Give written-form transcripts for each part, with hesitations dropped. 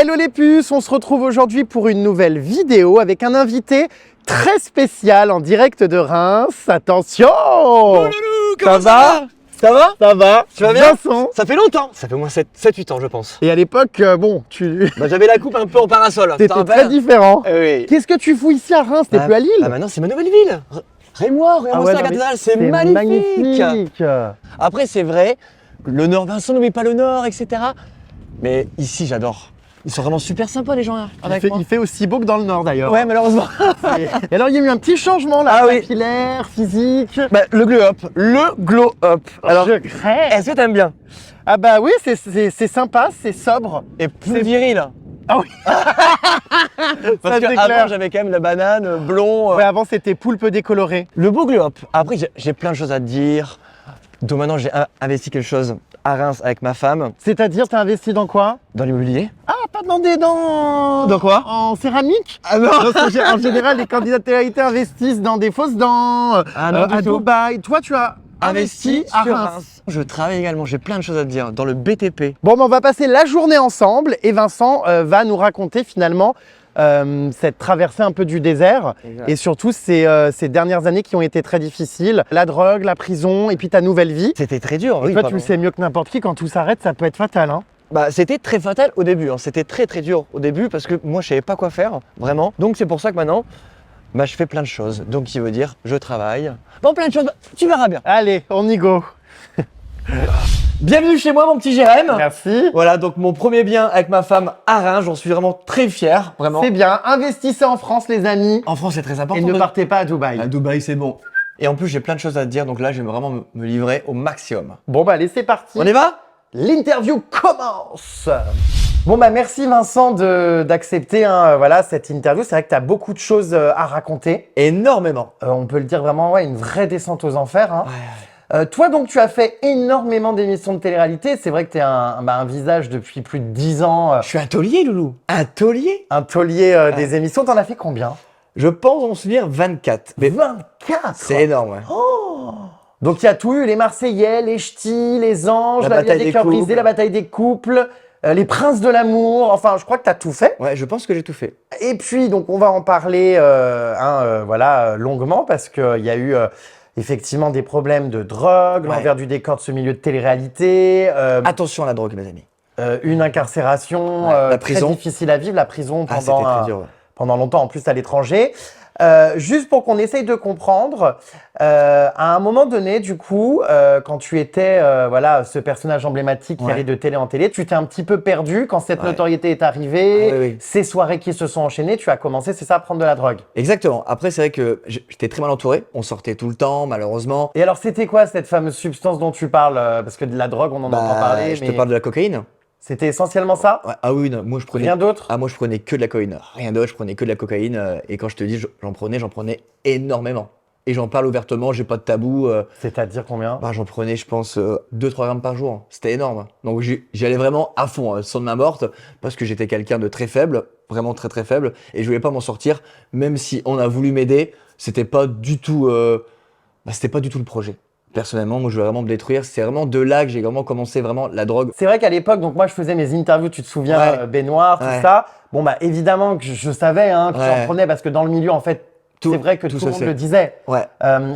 Hello les puces, on se retrouve aujourd'hui pour une nouvelle vidéo avec un invité très spécial en direct de Reims. Attention! Loulou, comment ça va? Ça va? Ça va? Tu vas bien? Son. Ça fait longtemps. Ça fait au moins 7-8 ans, je pense. Et à l'époque, bon, tu J'avais la coupe un peu en parasol. t'étais t'en très rappelles? différent. Oui. Qu'est-ce que tu fous ici à Reims? T'es plus à Lille? Maintenant, c'est ma nouvelle ville. Rémois, Ah c'est ouais, la non, mais cathédrale, c'est magnifique. magnifique. Après, c'est vrai, le Nord, Vincent n'oublie pas le Nord, etc. Mais ici, j'adore. Ils sont vraiment super sympas, les gens là, avec moi. Il fait aussi beau que dans le Nord d'ailleurs. Ouais, malheureusement. Et alors il y a eu un petit changement là, Ah oui. capillaire, physique. Le glow up. Le glow up. Alors, je crée. est-ce que t'aimes bien? Ah bah oui, c'est sympa, c'est sobre. Et plus viril. Ah oui. Parce Ça, c'est qu'avant, clair. j'avais quand même la banane, blond. Ouais, avant c'était poulpe décoloré. Le beau glow up. Après, j'ai plein de choses à te dire. Donc maintenant, j'ai investi quelque chose à Reims avec ma femme C'est-à-dire, t'as investi dans quoi? dans l'immobilier. Ah, pas dans des dents. Dans quoi? En céramique? Ah non. En général, les candidats de télé-réalité investissent dans des fausses dents, Ah non, du à tout. Dubaï. Toi, tu as investi à sur Reims. Je travaille également, j'ai plein de choses à te dire dans le BTP. Bon, ben, on va passer la journée ensemble et Vincent va nous raconter finalement cette traversée un peu du désert Exact. et surtout ces dernières années qui ont été très difficiles. La drogue, la prison et puis ta nouvelle vie. C'était très dur. Et Oui, toi, pardon. tu le sais mieux que n'importe qui, quand tout s'arrête, ça peut être fatal. Hein. C'était très fatal au début. C'était très très dur au début parce que moi je savais pas quoi faire vraiment. Donc c'est pour ça que maintenant, je fais plein de choses. Donc qui veut dire je travaille. Bon, plein de choses. Tu verras bien. Allez, on y go. Bienvenue chez moi, mon petit Jérém. Merci. Voilà, donc mon premier bien avec ma femme à Reims, j'en suis vraiment très fier, vraiment. C'est bien, investissez en France les amis En France, c'est très important. et ne partez pas à Dubaï. À Dubaï, c'est bon. Et en plus, j'ai plein de choses à te dire, donc là, je vais vraiment me livrer au maximum. Bon bah allez, c'est parti. On y va? L'interview commence. Bon bah merci Vincent d'accepter voilà, cette interview. C'est vrai que tu as beaucoup de choses à raconter. Énormément. On peut le dire vraiment, ouais, une vraie descente aux enfers. Hein. Ouais. Toi donc tu as fait énormément d'émissions de télé-réalité. C'est vrai que tu es un visage depuis plus de 10 ans. Je suis un taulier, Loulou. Un taulier? Un taulier des émissions. T'en as fait combien? Je pense en souvenir 24. Mais 24. c'est énorme, ouais. Donc il y a tout eu, les Marseillais, les Ch'tis, les Anges, La la vie bataille des des cœurs couples. brisés, la bataille des couples, les princes de l'amour, enfin je crois que tu as tout fait. Ouais, je pense que j'ai tout fait. Et puis donc on va en parler voilà, longuement parce qu'il y a eu effectivement des problèmes de drogue, Ouais. l'envers du décor de ce milieu de télé-réalité, Attention à la drogue, mes amis. une incarcération Ouais, la très prison. difficile à vivre, la prison C'était pendant, très dur. Ouais. pendant longtemps en plus à l'étranger. Juste pour qu'on essaye de comprendre, à un moment donné, du coup, quand tu étais voilà, ce personnage emblématique qui Ouais. allait de télé en télé, tu t'es un petit peu perdu quand cette Ouais. notoriété est arrivée, Ah oui. ces soirées qui se sont enchaînées, tu as commencé, c'est ça, à prendre de la drogue. Exactement. Après, c'est vrai que j'étais très mal entouré. On sortait tout le temps, malheureusement. Et alors, c'était quoi cette fameuse substance dont tu parles Parce que de la drogue, on en entend parler, Je mais te parle de la cocaïne. c'était essentiellement ça? Ouais. Ah oui, non, moi je prenais. Rien d'autre? Ah, moi je prenais que de la cocaïne. Rien d'autre, je prenais que de la cocaïne. Et quand je te dis j'en prenais énormément. Et j'en parle ouvertement, j'ai pas de tabou. C'est-à-dire combien? J'en prenais, je pense, 2-3 grammes par jour. C'était énorme. Donc j'y allais vraiment à fond, sans de main morte, parce que j'étais quelqu'un de très faible, vraiment très très faible. Et je voulais pas m'en sortir, même si on a voulu m'aider, c'était pas du tout le projet. Personnellement, moi je voulais vraiment me détruire. C'est vraiment de là que j'ai vraiment commencé vraiment la drogue. C'est vrai qu'à l'époque, donc moi je faisais mes interviews, tu te souviens, Ouais. baignoire, tout Ouais. ça. Bon bah évidemment que je savais que Ouais. j'en prenais parce que dans le milieu en fait, c'est vrai que tout se le monde sait. le disait. Ouais.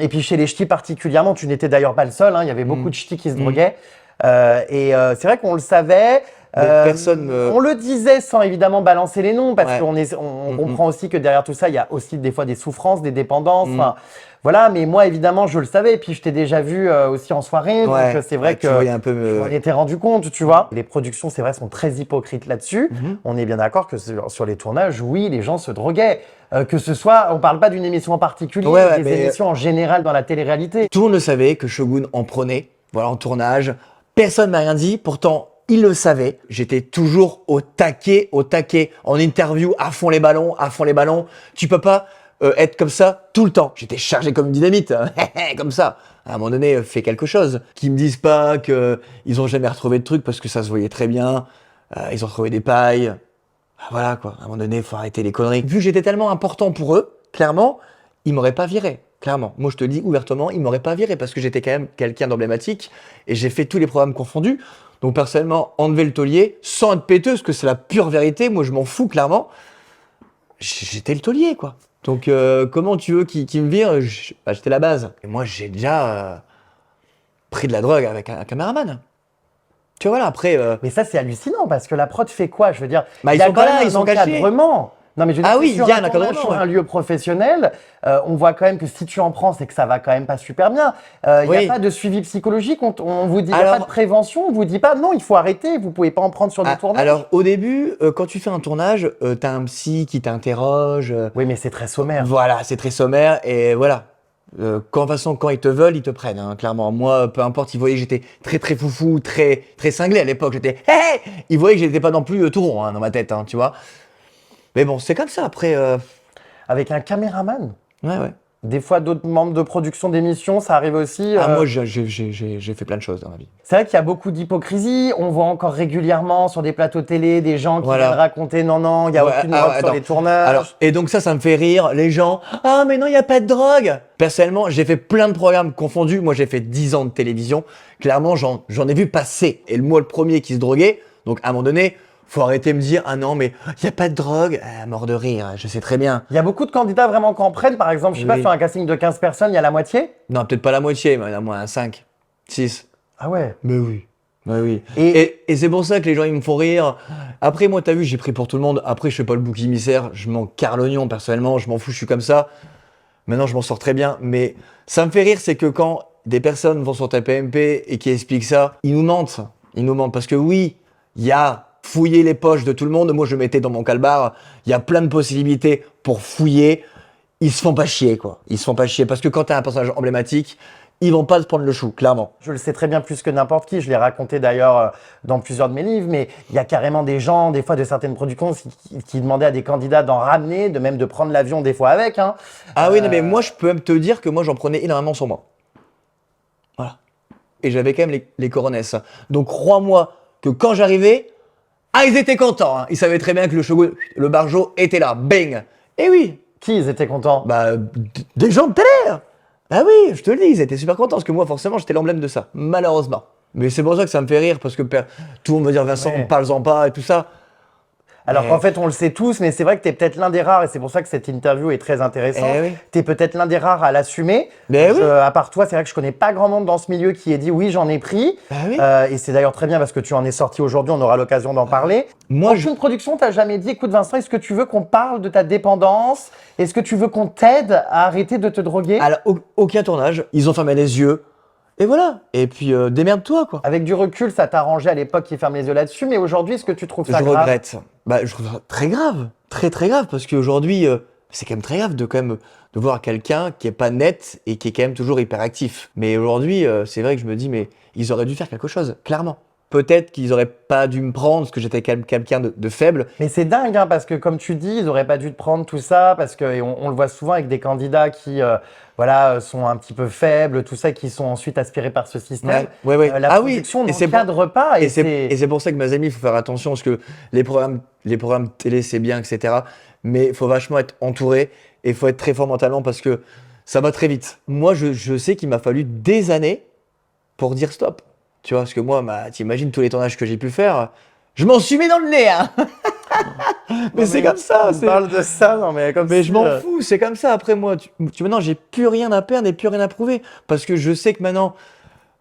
Et puis chez les ch'tis particulièrement, tu n'étais d'ailleurs pas le seul, il y avait beaucoup de ch'tis qui se droguaient. C'est vrai qu'on le savait. Mais personne On le disait sans évidemment balancer les noms parce Ouais. qu'on comprend aussi que derrière tout ça, il y a aussi des fois des souffrances, des dépendances. Enfin, voilà, mais moi évidemment, je le savais. Et puis je t'ai déjà vu aussi en soirée. Ouais. Donc c'est vrai Ouais, que tu voyais un peu je m'en étais rendu compte, tu vois. Les productions, c'est vrai, sont très hypocrites là-dessus. On est bien d'accord que sur les tournages, oui, les gens se droguaient. Que ce soit, on parle pas d'une émission en particulier, Ouais, des mais émissions en général dans la télé-réalité. Tout le monde le savait que Shogun en prenait, voilà, en tournage. Personne m'a rien dit, pourtant il le savait. J'étais toujours au taquet, en interview, à fond les ballons. Tu peux pas être comme ça tout le temps. J'étais chargé comme une dynamite, hein. Comme ça. À un moment donné, fais quelque chose. Qu'ils me disent pas qu'ils ont jamais retrouvé de trucs parce que ça se voyait très bien. Ils ont retrouvé des pailles. Voilà quoi, à un moment donné, il faut arrêter les conneries. Vu que j'étais tellement important pour eux, clairement, ils m'auraient pas viré. Clairement. Moi, je te le dis ouvertement, ils m'auraient pas viré parce que j'étais quand même quelqu'un d'emblématique et j'ai fait tous les programmes confondus. Donc personnellement, enlever le taulier, sans être péteux, parce que c'est la pure vérité, moi je m'en fous clairement, j'étais le taulier, quoi. Donc comment tu veux qu'il me vire? J'étais la base. Et moi j'ai déjà pris de la drogue avec un caméraman. Tu vois, voilà, après... Mais ça, c'est hallucinant parce que la prod fait quoi? Je veux dire, Bah, il ils y a sont quand pas là, même ils un sont cachés. encadrement. Non, mais je veux dire, Ah oui, sur il y a un tournage, encadrement, sur ouais. un lieu professionnel, on voit quand même que si tu en prends, c'est que ça va quand même pas super bien. Il n'y a Oui. pas de suivi psychologique, on vous dit, il n'y a Alors- pas de prévention, on vous dit pas, non, il faut arrêter, vous pouvez pas en prendre sur des tournages. Alors, au début, quand tu fais un tournage, t'as un psy qui t'interroge. Oui, mais c'est très sommaire. Voilà, c'est très sommaire et voilà. De toute façon, quand ils te veulent, ils te prennent, hein, clairement. Moi, peu importe, ils voyaient que j'étais très très foufou, très très cinglé à l'époque. J'étais, hé, ils voyaient que j'étais pas non plus tout rond hein, dans ma tête, hein, tu vois. Mais bon, c'est comme ça. Après, Avec un caméraman. ouais. Des fois, d'autres membres de production d'émissions, ça arrive aussi. Ah, moi, j'ai fait plein de choses dans ma vie. C'est vrai qu'il y a beaucoup d'hypocrisie. On voit encore régulièrement sur des plateaux télé des gens qui Voilà. viennent raconter non, non, il n'y a Ouais, aucune ah, drogue ouais, sur attends. les tournages. Alors, et donc ça me fait rire. Les gens, ah mais non, il n'y a pas de drogue. Personnellement, j'ai fait plein de programmes confondus. Moi, j'ai fait 10 ans de télévision. Clairement, j'en ai vu passer. Et moi, le premier qui se droguait. Donc, à un moment donné, faut arrêter de me dire, ah non, mais il n'y a pas de drogue. Ah, mort de rire, je sais très bien. Il y a beaucoup de candidats vraiment qui en prennent. Par exemple, je sais pas, Oui. sur un casting de 15 personnes, il y a la moitié. Non, peut-être pas la moitié, mais il y en a moins 5, 6. Ah ouais. Mais oui. Ouais, oui. Et- Et c'est pour ça que les gens ils me font rire. Après, moi, t'as vu, j'ai pris pour tout le monde. Après, je fais pas le bouc émissaire. Je m'en carre l'oignon, personnellement. Je m'en fous, je suis comme ça. Maintenant, je m'en sors très bien. Mais ça me fait rire, c'est que quand des personnes vont sur ta PMP et qui expliquent ça, ils nous mentent. Ils nous mentent. Parce que oui, il y a fouiller les poches de tout le monde. Moi, je mettais dans mon calbar. Il y a plein de possibilités pour fouiller. Ils se font pas chier, quoi. Ils se font pas chier. Parce que quand t'as un personnage emblématique, ils vont pas se prendre le chou, clairement. Je le sais très bien plus que n'importe qui. Je l'ai raconté d'ailleurs dans plusieurs de mes livres. Mais il y a carrément des gens, des fois de certaines productions, qui demandaient à des candidats d'en ramener, de même de prendre l'avion des fois avec. Hein. Ah oui, non, mais moi, je peux même te dire que moi, j'en prenais énormément sur moi. Voilà. Et j'avais quand même les coronesses. Donc, crois-moi que quand j'arrivais, ah, ils étaient contents. Hein. Ils savaient très bien que le shogun, le barjo était là. Bang. Et oui, Qui ils étaient contents? bah, des gens de télé. Ah oui, je te le dis, ils étaient super contents. Parce que moi, forcément, j'étais l'emblème de ça. Malheureusement. Mais c'est pour ça que ça me fait rire. Parce que tout le monde me dire, Vincent, Ouais. parle-en pas et tout ça. Alors Mais- qu'en fait, on le sait tous, mais c'est vrai que tu es peut-être l'un des rares, et c'est pour ça que cette interview est très intéressante. Eh oui. Tu es peut-être l'un des rares à l'assumer. Mais oui. À part toi, c'est vrai que je connais pas grand monde dans ce milieu qui ait dit oui, j'en ai pris. Bah oui. Et c'est d'ailleurs très bien parce que tu en es sorti aujourd'hui, on aura l'occasion d'en parler. Moi, Aucune production t'a jamais dit, écoute Vincent, est-ce que tu veux qu'on parle de ta dépendance? Est-ce que tu veux qu'on t'aide à arrêter de te droguer? Alors, aucun tournage. Ils ont fermé les yeux. Et voilà. Et puis, démerde-toi, quoi. Avec du recul, ça t'a arrangé à l'époque qu'ils ferment les yeux là-dessus, mais aujourd'hui, est-ce que tu trouves ça Je grave? regrette. Bah, je trouve ça très grave. Très, très grave. Parce qu'aujourd'hui, c'est quand même très grave de voir quelqu'un qui est pas net et qui est quand même toujours hyperactif. Mais aujourd'hui, c'est vrai que je me dis, mais ils auraient dû faire quelque chose, clairement. Peut-être qu'ils auraient pas dû me prendre parce que j'étais quand même quelqu'un de faible. Mais c'est dingue, hein, parce que comme tu dis, ils n'auraient pas dû te prendre tout ça, parce que et on le voit souvent avec des candidats qui sont un petit peu faibles, tout ça, qui sont ensuite aspirés par ce système. Ouais. La Ah oui. production Et c'est n'encadre pas. Et c'est pour ça que, mes amis, il faut faire attention parce que les programmes télé, c'est bien, etc. Mais il faut vachement être entouré et il faut être très fort mentalement parce que ça va très vite. Moi, je sais qu'il m'a fallu des années pour dire stop. Tu vois, parce que moi, t'imagines tous les tournages que j'ai pu faire, je m'en suis mis dans le nez, hein. Mais c'est comme ça. On parle de ça, non mais comme Mais si, je m'en fous, c'est comme ça. Après, moi, maintenant, j'ai plus rien à perdre et plus rien à prouver parce que je sais que maintenant,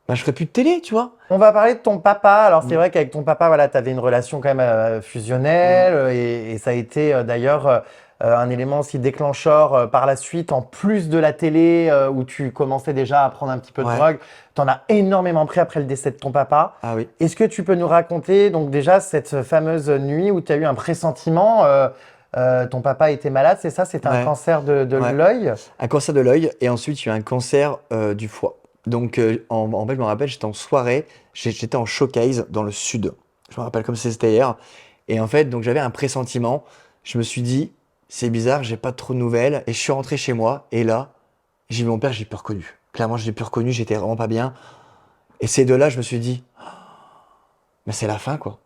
je ferai plus de télé, tu vois. On va parler de ton papa. Alors c'est vrai qu'avec ton papa, voilà, tu avais une relation quand même fusionnelle et ça a été d'ailleurs un élément aussi déclencheur par la suite, en plus de la télé où tu commençais déjà à prendre un petit peu de Ouais. drogue. Tu en as énormément pris après le décès de ton papa. Ah oui. Est-ce que tu peux nous raconter donc déjà cette fameuse nuit où tu as eu un pressentiment ton papa était malade, c'est ça? C'était un Ouais. cancer de Ouais. l'œil? Un cancer de l'œil et ensuite il y a eu un cancer du foie. Donc en fait, je me rappelle, j'étais en soirée, j'étais en showcase dans le sud. Je me rappelle comme si c'était hier. Et en fait, donc j'avais un pressentiment. Je me suis dit, c'est bizarre, j'ai pas trop de nouvelles. Et je suis rentré chez moi et là, j'ai vu mon père, j'ai plus reconnu. Clairement, je l'ai plus reconnu, j'étais vraiment pas bien. Et ces deux-là, je me suis dit, mais c'est la fin, quoi.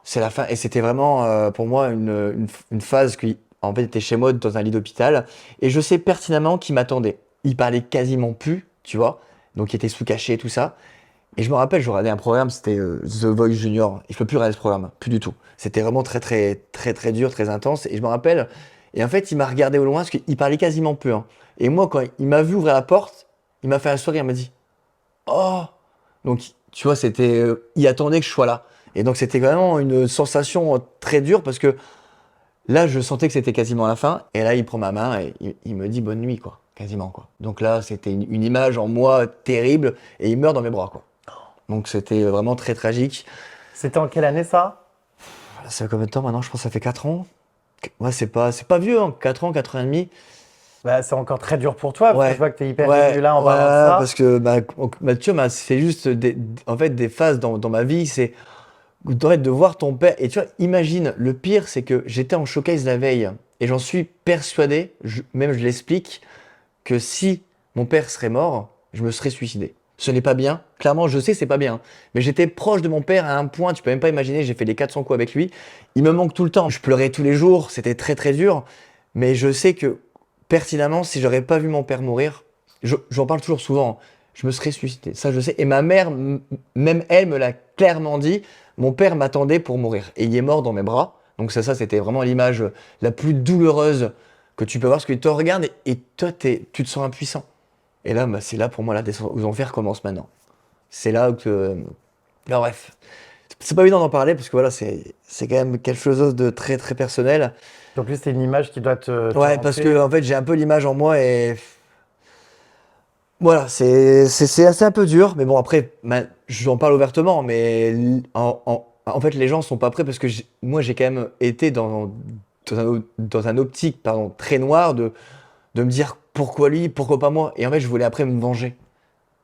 C'est la fin. Et c'était vraiment pour moi une phase qui, en fait, était chez moi dans un lit d'hôpital. Et je sais pertinemment qu'il m'attendait. Il parlait quasiment plus, tu vois. Donc, il était sous cachet, tout ça. Et je me rappelle, je regardais un programme, c'était The Voice Junior. Et je peux plus regarder ce programme, plus du tout. C'était vraiment très, très, très, très dur, très intense. Et je me rappelle, et en fait, il m'a regardé au loin parce qu'il parlait quasiment peu, hein. Et moi, quand il m'a vu ouvrir la porte, il m'a fait un sourire, il m'a dit Oh! Donc, tu vois, c'était, il attendait que je sois là. Et donc, c'était vraiment une sensation très dure parce que là, je sentais que c'était quasiment la fin. Et là, il prend ma main et il me dit bonne nuit, quoi. Quasiment, quoi. Donc là, c'était une image en moi terrible et il meurt dans mes bras, quoi. Donc, c'était vraiment très tragique. C'était en quelle année ça? Ça fait combien de temps maintenant? Je pense que ça fait 4 ans. Ouais, c'est pas vieux, hein. 4 ans, 4 ans et demi. Bah, c'est encore très dur pour toi, parce que je Ouais, vois que tu es hyper ouais, ému là en ouais, parlant de ça. parce que tu vois, c'est juste en fait des phases dans ma vie, c'est de voir ton père. Et tu vois, imagine, le pire, c'est que j'étais en showcase la veille et j'en suis persuadé, même je l'explique, que si mon père serait mort, je me serais suicidé. Ce n'est pas bien, clairement, je sais, c'est pas bien. Mais j'étais proche de mon père à un point, tu peux même pas imaginer, j'ai fait les 400 coups avec lui. Il me manque tout le temps. Je pleurais tous les jours, c'était très très dur. Mais je sais que pertinemment, si j'aurais pas vu mon père mourir, j'en parle toujours souvent, hein, je me serais suicidé. Ça, je sais. Et ma mère, même elle, me l'a clairement dit. Mon père m'attendait pour mourir. Et il est mort dans mes bras. Donc ça c'était vraiment l'image la plus douloureuse que tu peux voir. Parce qu'il te regarde et toi, tu te sens impuissant. Et là, c'est là pour moi, la descente aux enfers commence maintenant. C'est là que. Alors, bref. C'est pas évident d'en parler parce que voilà, c'est quand même quelque chose de très très personnel. En plus, c'est une image qui doit te Ouais, parce hanter. que en fait, j'ai un peu l'image en moi et voilà, c'est assez un peu dur. Mais bon, après, j'en parle ouvertement, mais en fait, les gens sont pas prêts parce que moi, j'ai quand même été dans un optique pardon, très noir de me dire pourquoi lui, pourquoi pas moi. Et en fait, je voulais après me venger.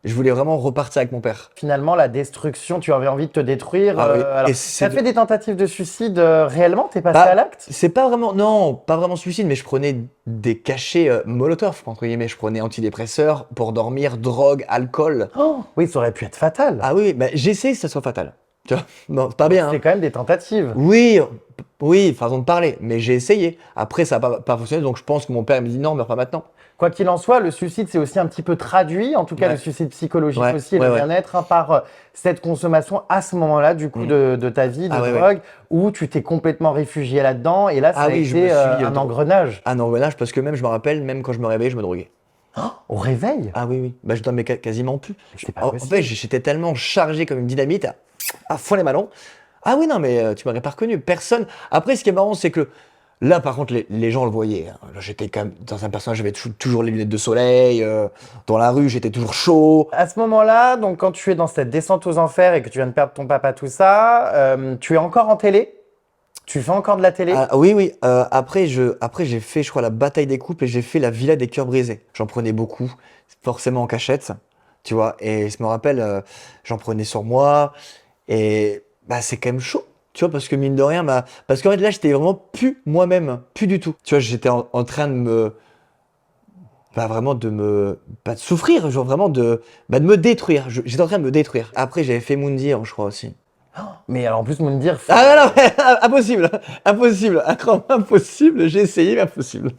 Je voulais vraiment repartir avec mon père. Finalement, la destruction, tu avais envie de te détruire. Ah oui, Alors, et tu as fait des tentatives de suicide réellement? T'es passé à Bah, l'acte? c'est pas vraiment, non, pas vraiment suicide, mais je prenais des cachets Molotov, entre guillemets. Je prenais antidépresseurs pour dormir, drogue, alcool. Oh, oui, ça aurait pu être fatal. Ah oui, bah, j'essaie que ça soit fatal. Tu vois, non, c'est pas bien, C'est hein. quand même des tentatives. Oui, oui, façon de parler, mais j'ai essayé. Après, ça n'a pas fonctionné, donc je pense que mon père me dit non, meurs pas maintenant. Quoi qu'il en soit, le suicide, c'est aussi un petit peu traduit, en tout cas le Ouais, suicide psychologique ouais, aussi et ouais, le ouais. bien-être, hein, par cette consommation à ce moment-là, du coup, Mm. de ta vie, de Ah ouais, ouais. drogue, où tu t'es complètement réfugié là-dedans, et là, ça Ah a oui, je me été suis. un engrenage. Ah non, voilà, parce que même, je me rappelle, même quand je me réveillais, je me droguais. Au réveil? Ah oui, oui. Bah, je dormais quasiment plus. C'est pas En possible. fait, j'étais tellement chargé comme une dynamite à fond les ballons. Ah oui, non, mais tu m'aurais pas reconnu. Personne. Après, ce qui est marrant, c'est que là, par contre, les gens le voyaient, hein. Là, j'étais quand même dans un personnage, j'avais toujours les lunettes de soleil. Dans la rue, j'étais toujours chaud. À ce moment-là, donc quand tu es dans cette descente aux enfers et que tu viens de perdre ton papa, tout ça, tu es encore en télé? Tu fais encore de la télé? Ah, oui, oui. Après, j'ai fait, je crois, la bataille des couples et j'ai fait la villa des cœurs brisés. J'en prenais beaucoup, forcément en cachette, tu vois. Et je me rappelle, j'en prenais sur moi. Et bah, c'est quand même chaud, tu vois, parce que mine de rien, parce qu'en fait, là, j'étais vraiment plus moi-même, plus du tout. Tu vois, j'étais en train de vraiment de souffrir, genre vraiment de me détruire. J'étais en train de me détruire. Après, j'avais fait Moundir, je crois aussi. Mais alors, en plus, me dire, Ah non, non, mais, impossible, impossible, impossible, j'ai essayé, mais impossible.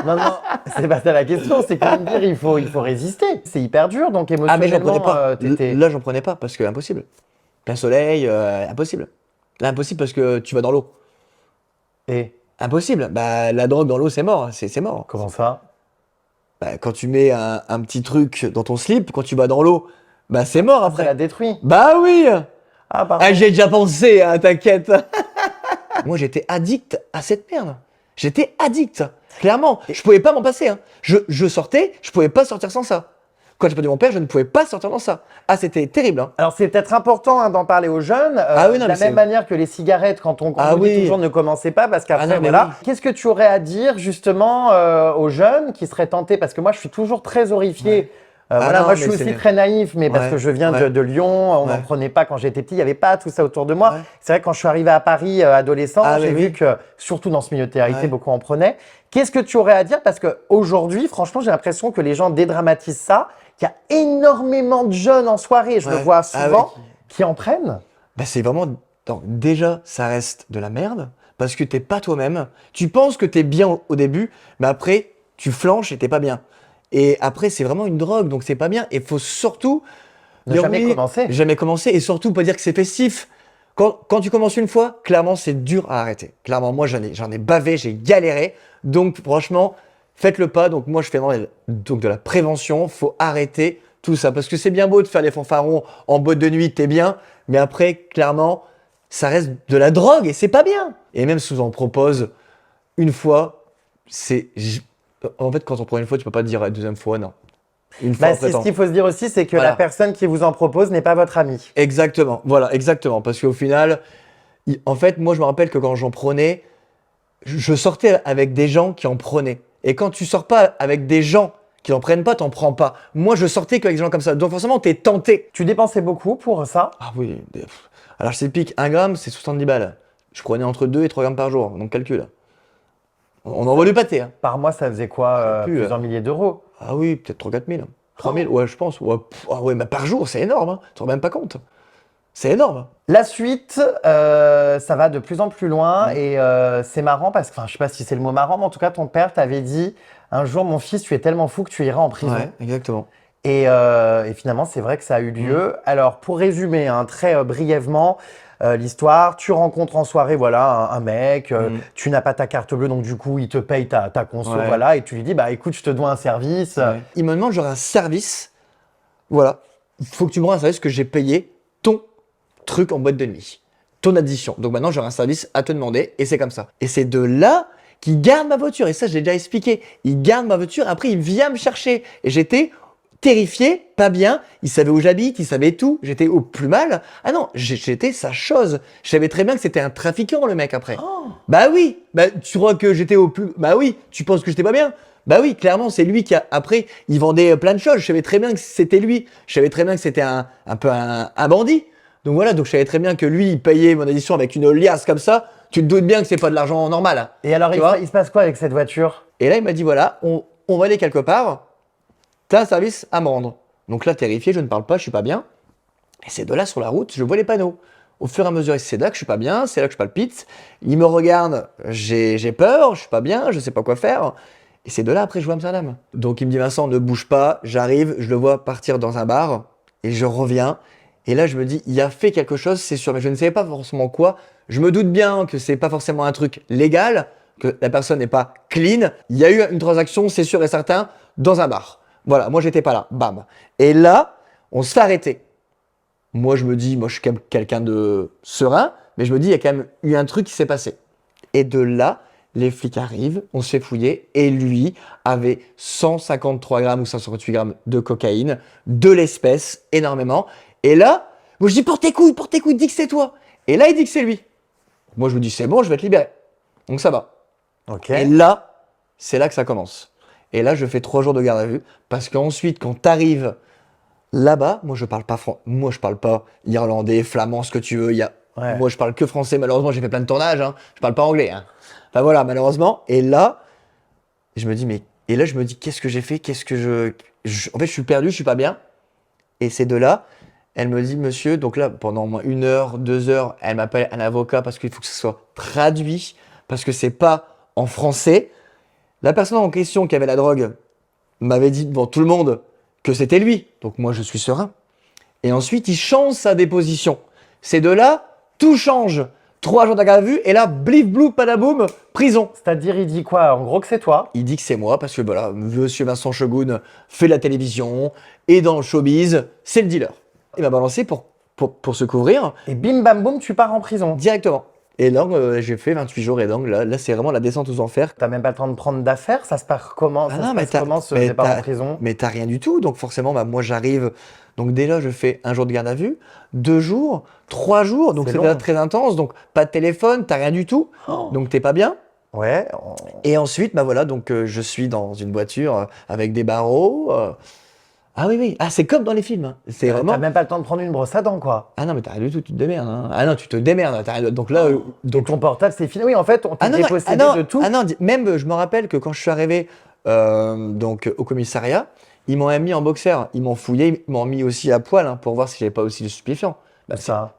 non, non, c'est pas ça la question, c'est que me dire, il faut résister. C'est hyper dur, donc Ah, mais j'en prenais émotionnellement, pas. t'étais. Là, j'en prenais pas, parce que impossible. Plein soleil, impossible. Là, impossible parce que tu vas dans l'eau. Et Impossible. Bah, la drogue dans l'eau, c'est mort, c'est mort. comment ça? Bah, quand tu mets un petit truc dans ton slip, quand tu vas dans l'eau, bah c'est mort Ça après. l'a détruit. Bah oui. Ah, pardon. Ah, j'ai déjà pensé, hein, t'inquiète. Moi, j'étais addict à cette merde. J'étais addict, clairement. Je pouvais pas m'en passer, hein. Je sortais, je pouvais pas sortir sans ça. Quand j'ai perdu mon père, je ne pouvais pas sortir sans ça. Ah, c'était terrible, hein. Alors, c'est peut-être important hein, d'en parler aux jeunes, Ah oui, non, de mais la même manière que les cigarettes, quand on Ah vous dit oui. toujours ne commencez pas, parce qu'après, Ah non, mais voilà. oui. Qu'est-ce que tu aurais à dire justement aux jeunes qui seraient tentés? Parce que moi, je suis toujours très horrifié. Voilà, non, moi, je suis mais aussi c'est- très naïf, mais parce Ouais, que je viens ouais. de Lyon, on n'en Ouais. prenait pas quand j'étais petit, il n'y avait pas tout ça autour de moi. Ouais. C'est vrai que quand je suis arrivé à Paris adolescent, Ah, j'ai mais vu oui. que, surtout dans ce milieu de télé-réalité, Ouais. beaucoup en prenaient. Qu'est-ce que tu aurais à dire? Parce qu'aujourd'hui, franchement, j'ai l'impression que les gens dédramatisent ça. Il y a énormément de jeunes en soirée, je le Ouais. vois Ah souvent, oui. qui en prennent. Bah, c'est vraiment. Donc, déjà, ça reste de la merde parce que t'es pas toi-même. Tu penses que t'es bien au début, mais après, tu flanches et t'es pas bien. Et après, c'est vraiment une drogue, donc c'est pas bien. Et faut surtout Ne Dire jamais oui, commencer. jamais commencer, et surtout pas dire que c'est festif. Quand tu commences une fois, clairement, c'est dur à arrêter. Clairement, moi, j'en ai bavé, j'ai galéré. Donc, franchement, faites le pas. Donc, moi, je fais vraiment donc, de la prévention. Faut arrêter tout ça. Parce que c'est bien beau de faire les fanfarons en boîte de nuit, t'es bien. Mais après, clairement, ça reste de la drogue et c'est pas bien. Et même si on en propose une fois, en fait, quand on prend une fois, tu peux pas dire la deuxième fois, non. Une fois après, Ce qu'il faut se dire aussi, c'est que Voilà. la personne qui vous en propose n'est pas votre ami. Exactement, voilà, exactement. Parce qu'au final, en fait, moi, je me rappelle que quand j'en prenais, je sortais avec des gens qui en prenaient. Et quand tu sors pas avec des gens qui en prennent pas, t'en prends pas. Moi, je sortais qu'avec des gens comme ça. Donc forcément, t'es tenté. Tu dépensais beaucoup pour ça? Ah oui. Alors, je t'explique, 1 gramme, c'est 70 balles. Je prenais entre 2 et 3 grammes par jour. Donc, calcul. On envoie du pâté. Hein. Par mois, ça faisait quoi? Je sais plus, Plusieurs milliers d'euros? Ah oui, peut-être 3 000 4 000. 3 000, ouais, je pense. Ouais, ah ouais, mais par jour, c'est énorme. Hein. Tu te rends même pas compte. C'est énorme. La suite, ça va de plus en plus loin et c'est marrant parce que, enfin, je sais pas si c'est le mot marrant, mais en tout cas, ton père t'avait dit un jour, mon fils, tu es tellement fou que tu iras en prison. Ouais, exactement. Et finalement, c'est vrai que ça a eu lieu. Alors, pour résumer, hein, très brièvement, l'histoire, tu rencontres en soirée, voilà, un mec, tu n'as pas ta carte bleue, donc du coup, il te paye ta conso, Ouais. voilà, et tu lui dis, bah écoute, je te dois un service. Ouais. Il me demande genre un service. Voilà. Il faut que tu me rendes un service que j'ai payé ton truc en boîte de nuit. Ton addition. Donc maintenant, j'aurai un service à te demander et c'est comme ça. Et c'est de là qu'il garde ma voiture. Et ça, je l'ai déjà expliqué. Il garde ma voiture. Après, il vient me chercher. Et j'étais terrifié, pas bien. Il savait où j'habite, il savait tout. J'étais au plus mal. Ah non, j'étais sa chose. Je savais très bien que c'était un trafiquant, le mec, après. Bah oui. Bah, tu crois que j'étais au plus... Bah oui. Tu penses que j'étais pas bien? Bah oui, clairement, c'est lui qui a. Après, il vendait plein de choses. Je savais très bien que c'était lui. Je savais très bien que c'était un peu un bandit. Donc voilà, donc je savais très bien que lui, il payait mon addition avec une liasse comme ça. Tu te doutes bien que c'est pas de l'argent normal. Et alors, Tu vois il se passe quoi avec cette voiture? Et là, il m'a dit voilà, on va aller quelque part. T'as un service à me rendre. Donc là, terrifié, je ne parle pas, je suis pas bien. Et c'est de là sur la route, je vois les panneaux. Au fur et à mesure, c'est là que je suis pas bien, c'est là que je palpite. Il me regarde, j'ai peur, je suis pas bien, je sais pas quoi faire. Et c'est de là après je vois Amsterdam. Donc il me dit Vincent, ne bouge pas, j'arrive, je le vois partir dans un bar et je reviens. Et là je me dis, il a fait quelque chose, c'est sûr, mais je ne savais pas forcément quoi. Je me doute bien que c'est pas forcément un truc légal, que la personne n'est pas clean. Il y a eu une transaction, c'est sûr et certain, dans un bar. Voilà, moi j'étais pas là, bam. Et là, on se fait arrêter. Moi je me dis, moi je suis quand même quelqu'un de serein, mais je me dis, il y a quand même eu un truc qui s'est passé. Et de là, les flics arrivent, on se fait fouiller, et lui avait 153 grammes ou 158 grammes de cocaïne, de l'espèce, énormément. Et là, moi je dis porte tes couilles, dis que c'est toi. Et là, il dit que c'est lui. Moi je me dis c'est bon, je vais te libérer. Donc ça va. Ok. Et là, c'est là que ça commence. Et là, je fais 3 jours de garde à vue, parce qu'ensuite, quand t'arrives là-bas, moi je parle pas irlandais, flamand, ce que tu veux. Ouais. Moi je parle que français, malheureusement, j'ai fait plein de tournages, hein. Je parle pas anglais. Hein. Enfin voilà, malheureusement. Et là, je me dis, qu'est-ce que j'ai fait? En fait, je suis perdu, je suis pas bien. Et c'est de là, elle me dit, monsieur, donc là, pendant au moins 1 heure, 2 heures, elle m'appelle un avocat parce qu'il faut que ce soit traduit, parce que c'est pas en français. La personne en question qui avait la drogue m'avait dit devant tout le monde que c'était lui. Donc moi, je suis serein. Et ensuite, il change sa déposition. C'est de là, tout change. 3 jours de garde à vue, et là, blif, blou, padaboum, prison. C'est-à-dire, il dit quoi? En gros, que c'est toi. Il dit que c'est moi, parce que voilà, monsieur Vincent Shogun fait de la télévision, et dans le showbiz, c'est le dealer. Il m'a balancé pour se couvrir Et bim bam boum, tu pars en prison. directement. Et donc, j'ai fait 28 jours, et donc là c'est vraiment la descente aux enfers. T'as même pas le temps de prendre d'affaires. Ça se passe comment? Ah Ça non, se mais passe comment ce départ en prison? Mais t'as rien du tout, donc forcément, bah, moi j'arrive. Donc déjà, je fais 1 jour de garde à vue, 2 jours, 3 jours, donc C'est c'est long. déjà très intense, donc pas de téléphone, t'as rien du tout, donc t'es pas bien. Ouais. Et ensuite, bah voilà, donc je suis dans une voiture avec des barreaux. Ah oui, oui, ah c'est comme dans les films, hein. C'est T'as vraiment. même pas le temps de prendre une brosse à dents, quoi. Ah non, mais t'as rien du tout, tu te démerdes. Hein. Ah non, tu te démerdes. Donc là, Donc ton portable, c'est fini. Oui, en fait, on t'a ah non, dépossédé non, de tout. ah non, même je me rappelle que quand je suis arrivé donc au commissariat, ils m'ont mis en boxer, ils m'ont fouillé, ils m'ont mis aussi à poil hein, pour voir si j'avais pas aussi le stupéfiant. Bah, Ça.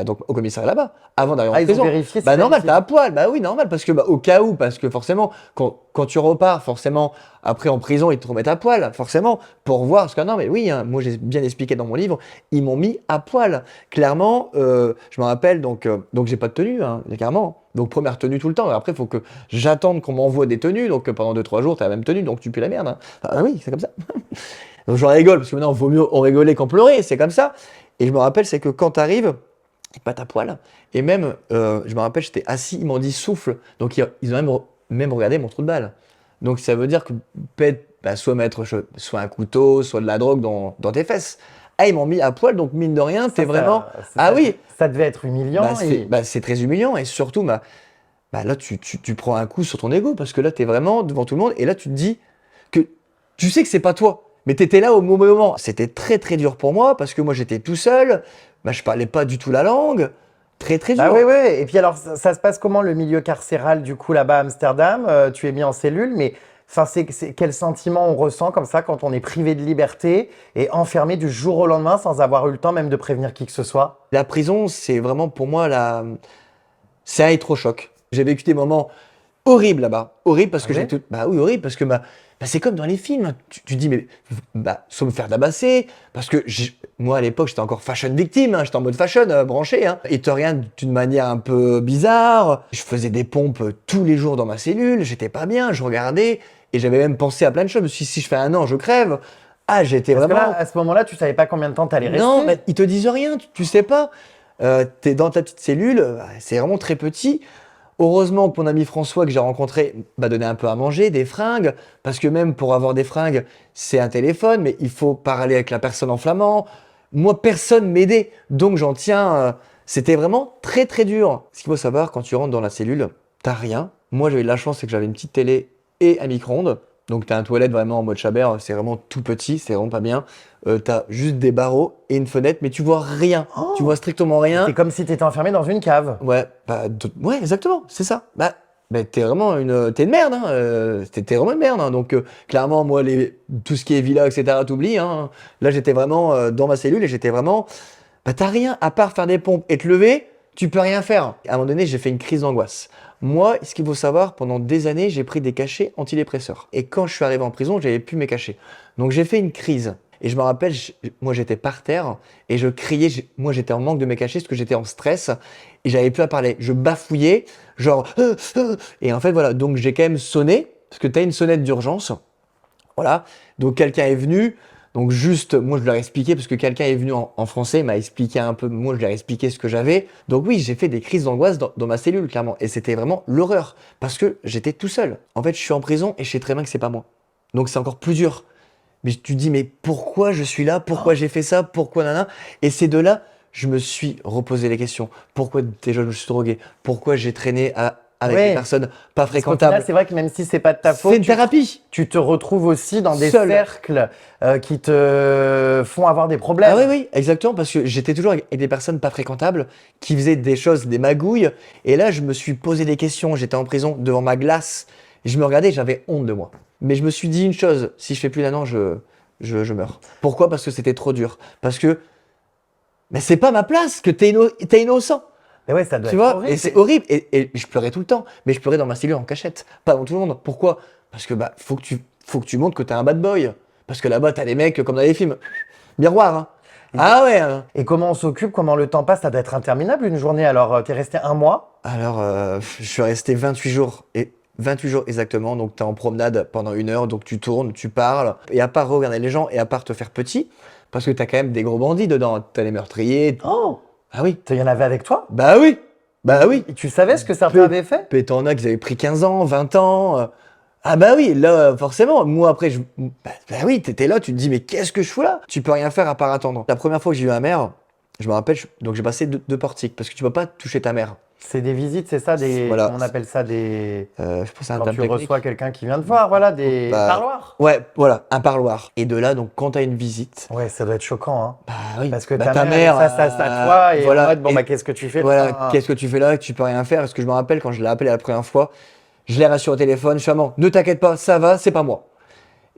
donc au commissariat là-bas, avant d'arriver Ah, en ils ont prison. vérifié si Bah t'as normal, une t'es à poil. Bah oui, normal, parce que au cas où, parce que forcément, quand tu repars, forcément, après en prison, ils te remettent à poil, forcément, pour voir. Parce que non, mais oui, hein, moi j'ai bien expliqué dans mon livre, ils m'ont mis à poil. Clairement, je me rappelle, donc j'ai pas de tenue, hein, clairement. Donc première tenue tout le temps. Après, il faut que j'attende qu'on m'envoie des tenues. Donc pendant 2-3 jours, t'as la même tenue, donc tu pues la merde. Hein. Ah oui, c'est comme ça. Donc j'en rigole, parce que maintenant, il vaut mieux en rigoler qu'en pleurer, c'est comme ça. Et je me rappelle, c'est que quand t'arrives, ils battent à poil. Et même, je me rappelle, j'étais assis, ils m'ont dit souffle. Donc ils ont même regardé mon trou de balle. Donc ça veut dire que peut-être soit mettre soit un couteau, soit de la drogue dans tes fesses. Ah, ils m'ont mis à poil, donc mine de rien, t'es vraiment. Ah oui, ça devait être humiliant. c'est très humiliant. Et surtout, là, tu prends un coup sur ton ego parce que là, t'es vraiment devant tout le monde. Et là, tu te dis que tu sais que c'est pas toi. Mais t'étais là au mauvais moment. C'était très très dur pour moi parce que moi j'étais tout seul. Je parlais pas du tout la langue. Très très dur. Ah oui, oui. Et puis alors, ça se passe comment le milieu carcéral du coup là-bas à Amsterdam? Tu es mis en cellule, mais enfin, quel sentiment on ressent comme ça quand on est privé de liberté et enfermé du jour au lendemain sans avoir eu le temps même de prévenir qui que ce soit? La prison, c'est vraiment pour moi c'est un électrochoc. J'ai vécu des moments horrible là-bas. Horrible parce Ah que oui? bah oui, horrible parce que c'est comme dans les films. Tu dis, mais soit me faire tabasser. Parce que moi, à l'époque, j'étais encore fashion victime. Hein, j'étais en mode fashion branché. Hein. Et te rien d'une manière un peu bizarre. Je faisais des pompes tous les jours dans ma cellule. J'étais pas bien. Je regardais. Et j'avais même pensé à plein de choses. Je me suis dit, si je fais 1 an, je crève. Ah, j'étais Parce que vraiment. là, à ce moment-là, tu savais pas combien de temps t'allais Non, rester. mais ils te disent rien. Tu sais pas. T'es dans ta petite cellule. C'est vraiment très petit. Heureusement que mon ami François que j'ai rencontré m'a donné un peu à manger, des fringues, parce que même pour avoir des fringues, c'est un téléphone, mais il faut parler avec la personne en flamand. Moi, personne m'aidait, donc j'en tiens. C'était vraiment très très dur. Ce qu'il faut savoir, quand tu rentres dans la cellule, t'as rien. Moi, j'avais eu de la chance, c'est que j'avais une petite télé et un micro-ondes. Donc t'as un toilette vraiment en mode Chabert, c'est vraiment tout petit, c'est vraiment pas bien. T'as juste des barreaux et une fenêtre, mais tu vois rien. Tu vois strictement rien. C'est comme si t'étais enfermé dans une cave. Ouais, ouais, exactement, c'est ça. T'es vraiment t'es une merde, hein. T'es vraiment une merde, hein. Donc, clairement, moi, tout ce qui est villa, etc., t'oublies, hein. Là, j'étais vraiment dans ma cellule et j'étais vraiment, t'as rien à part faire des pompes et te lever, tu peux rien faire. À un moment donné, j'ai fait une crise d'angoisse. Moi, ce qu'il faut savoir, pendant des années, j'ai pris des cachets antidépresseurs. Et quand je suis arrivé en prison, j'avais plus mes cachets. Donc, j'ai fait une crise. Et je me rappelle, moi j'étais par terre et je criais, moi j'étais en manque de mes cachets parce que j'étais en stress et j'avais plus à parler. Je bafouillais, genre et en fait voilà, donc j'ai quand même sonné parce que tu as une sonnette d'urgence. Voilà, donc quelqu'un est venu, donc juste, moi je leur ai expliqué parce que quelqu'un est venu en français, m'a expliqué un peu, moi je leur ai expliqué ce que j'avais. Donc oui, j'ai fait des crises d'angoisse dans ma cellule clairement et c'était vraiment l'horreur parce que j'étais tout seul. En fait, je suis en prison et je sais très bien que c'est pas moi. Donc c'est encore plus dur. Mais tu te dis, mais pourquoi je suis là? Pourquoi j'ai fait ça? Pourquoi nana? Et c'est de là, je me suis reposé les questions. Pourquoi déjà je me suis drogué? Pourquoi j'ai traîné avec des Ouais. personnes pas Parce qu'au final, fréquentables? c'est vrai que même si c'est pas de ta C'est faute, une thérapie. tu te retrouves aussi dans des Seul. cercles qui te font avoir des problèmes. Ah oui, oui, exactement, parce que j'étais toujours avec des personnes pas fréquentables qui faisaient des choses, des magouilles. Et là, je me suis posé des questions. J'étais en prison devant ma glace. Et je me regardais, j'avais honte de moi. Mais je me suis dit une chose, si je fais plus d'1 an, je meurs. Pourquoi? Parce que c'était trop dur. Parce que mais c'est pas ma place, que t'es innocent. Mais ouais, ça doit Tu être vois? horrible. Et c'est horrible. Et je pleurais tout le temps. Mais je pleurais dans ma cellule en cachette. Pas devant tout le monde. Pourquoi? Parce que faut que tu montres que t'es un bad boy. Parce que là-bas, t'as des mecs comme dans les films. Miroir, hein. Ah ouais, hein. Et comment on s'occupe, comment le temps passe, ça doit être interminable une journée. Alors, t'es resté 1 mois. Alors, je suis resté 28 jours. Et 28 jours exactement. Donc, t'es en promenade pendant 1 heure. Donc, tu tournes, tu parles. Et à part regarder les gens et à part te faire petit, parce que t'as quand même des gros bandits dedans. T'as les meurtriers. Oh, Ah oui. il y en avait avec toi? Bah oui. Bah oui. Et tu savais ce que certains avaient fait? Puis t'en as qui avaient pris 15 ans, 20 ans. Ah bah oui, là, forcément. Moi, après, bah oui, t'étais là, tu te dis, mais qu'est-ce que je fous là? Tu peux rien faire à part attendre. La première fois que j'ai vu ma mère, je me rappelle, donc j'ai passé deux portiques, parce que tu peux pas toucher ta mère. C'est des visites, c'est ça, Voilà. comment on appelle ça des. Je pense à un Quand terme tu technique. reçois quelqu'un qui vient te voir, voilà, des Bah, parloirs. Ouais, voilà, un parloir. Et de là, donc, quand t'as une visite, Ouais, ça doit être choquant, hein. bah oui, Parce que bah, ta mère est face à toi et voilà, en mode, bon, et bah, qu'est-ce que tu fais voilà, là? qu'est-ce que tu fais là? Tu peux rien faire. Parce que je me rappelle quand je l'ai appelé la première fois, je l'ai rassuré au téléphone, je suis maman, ne t'inquiète pas, ça va, c'est pas moi.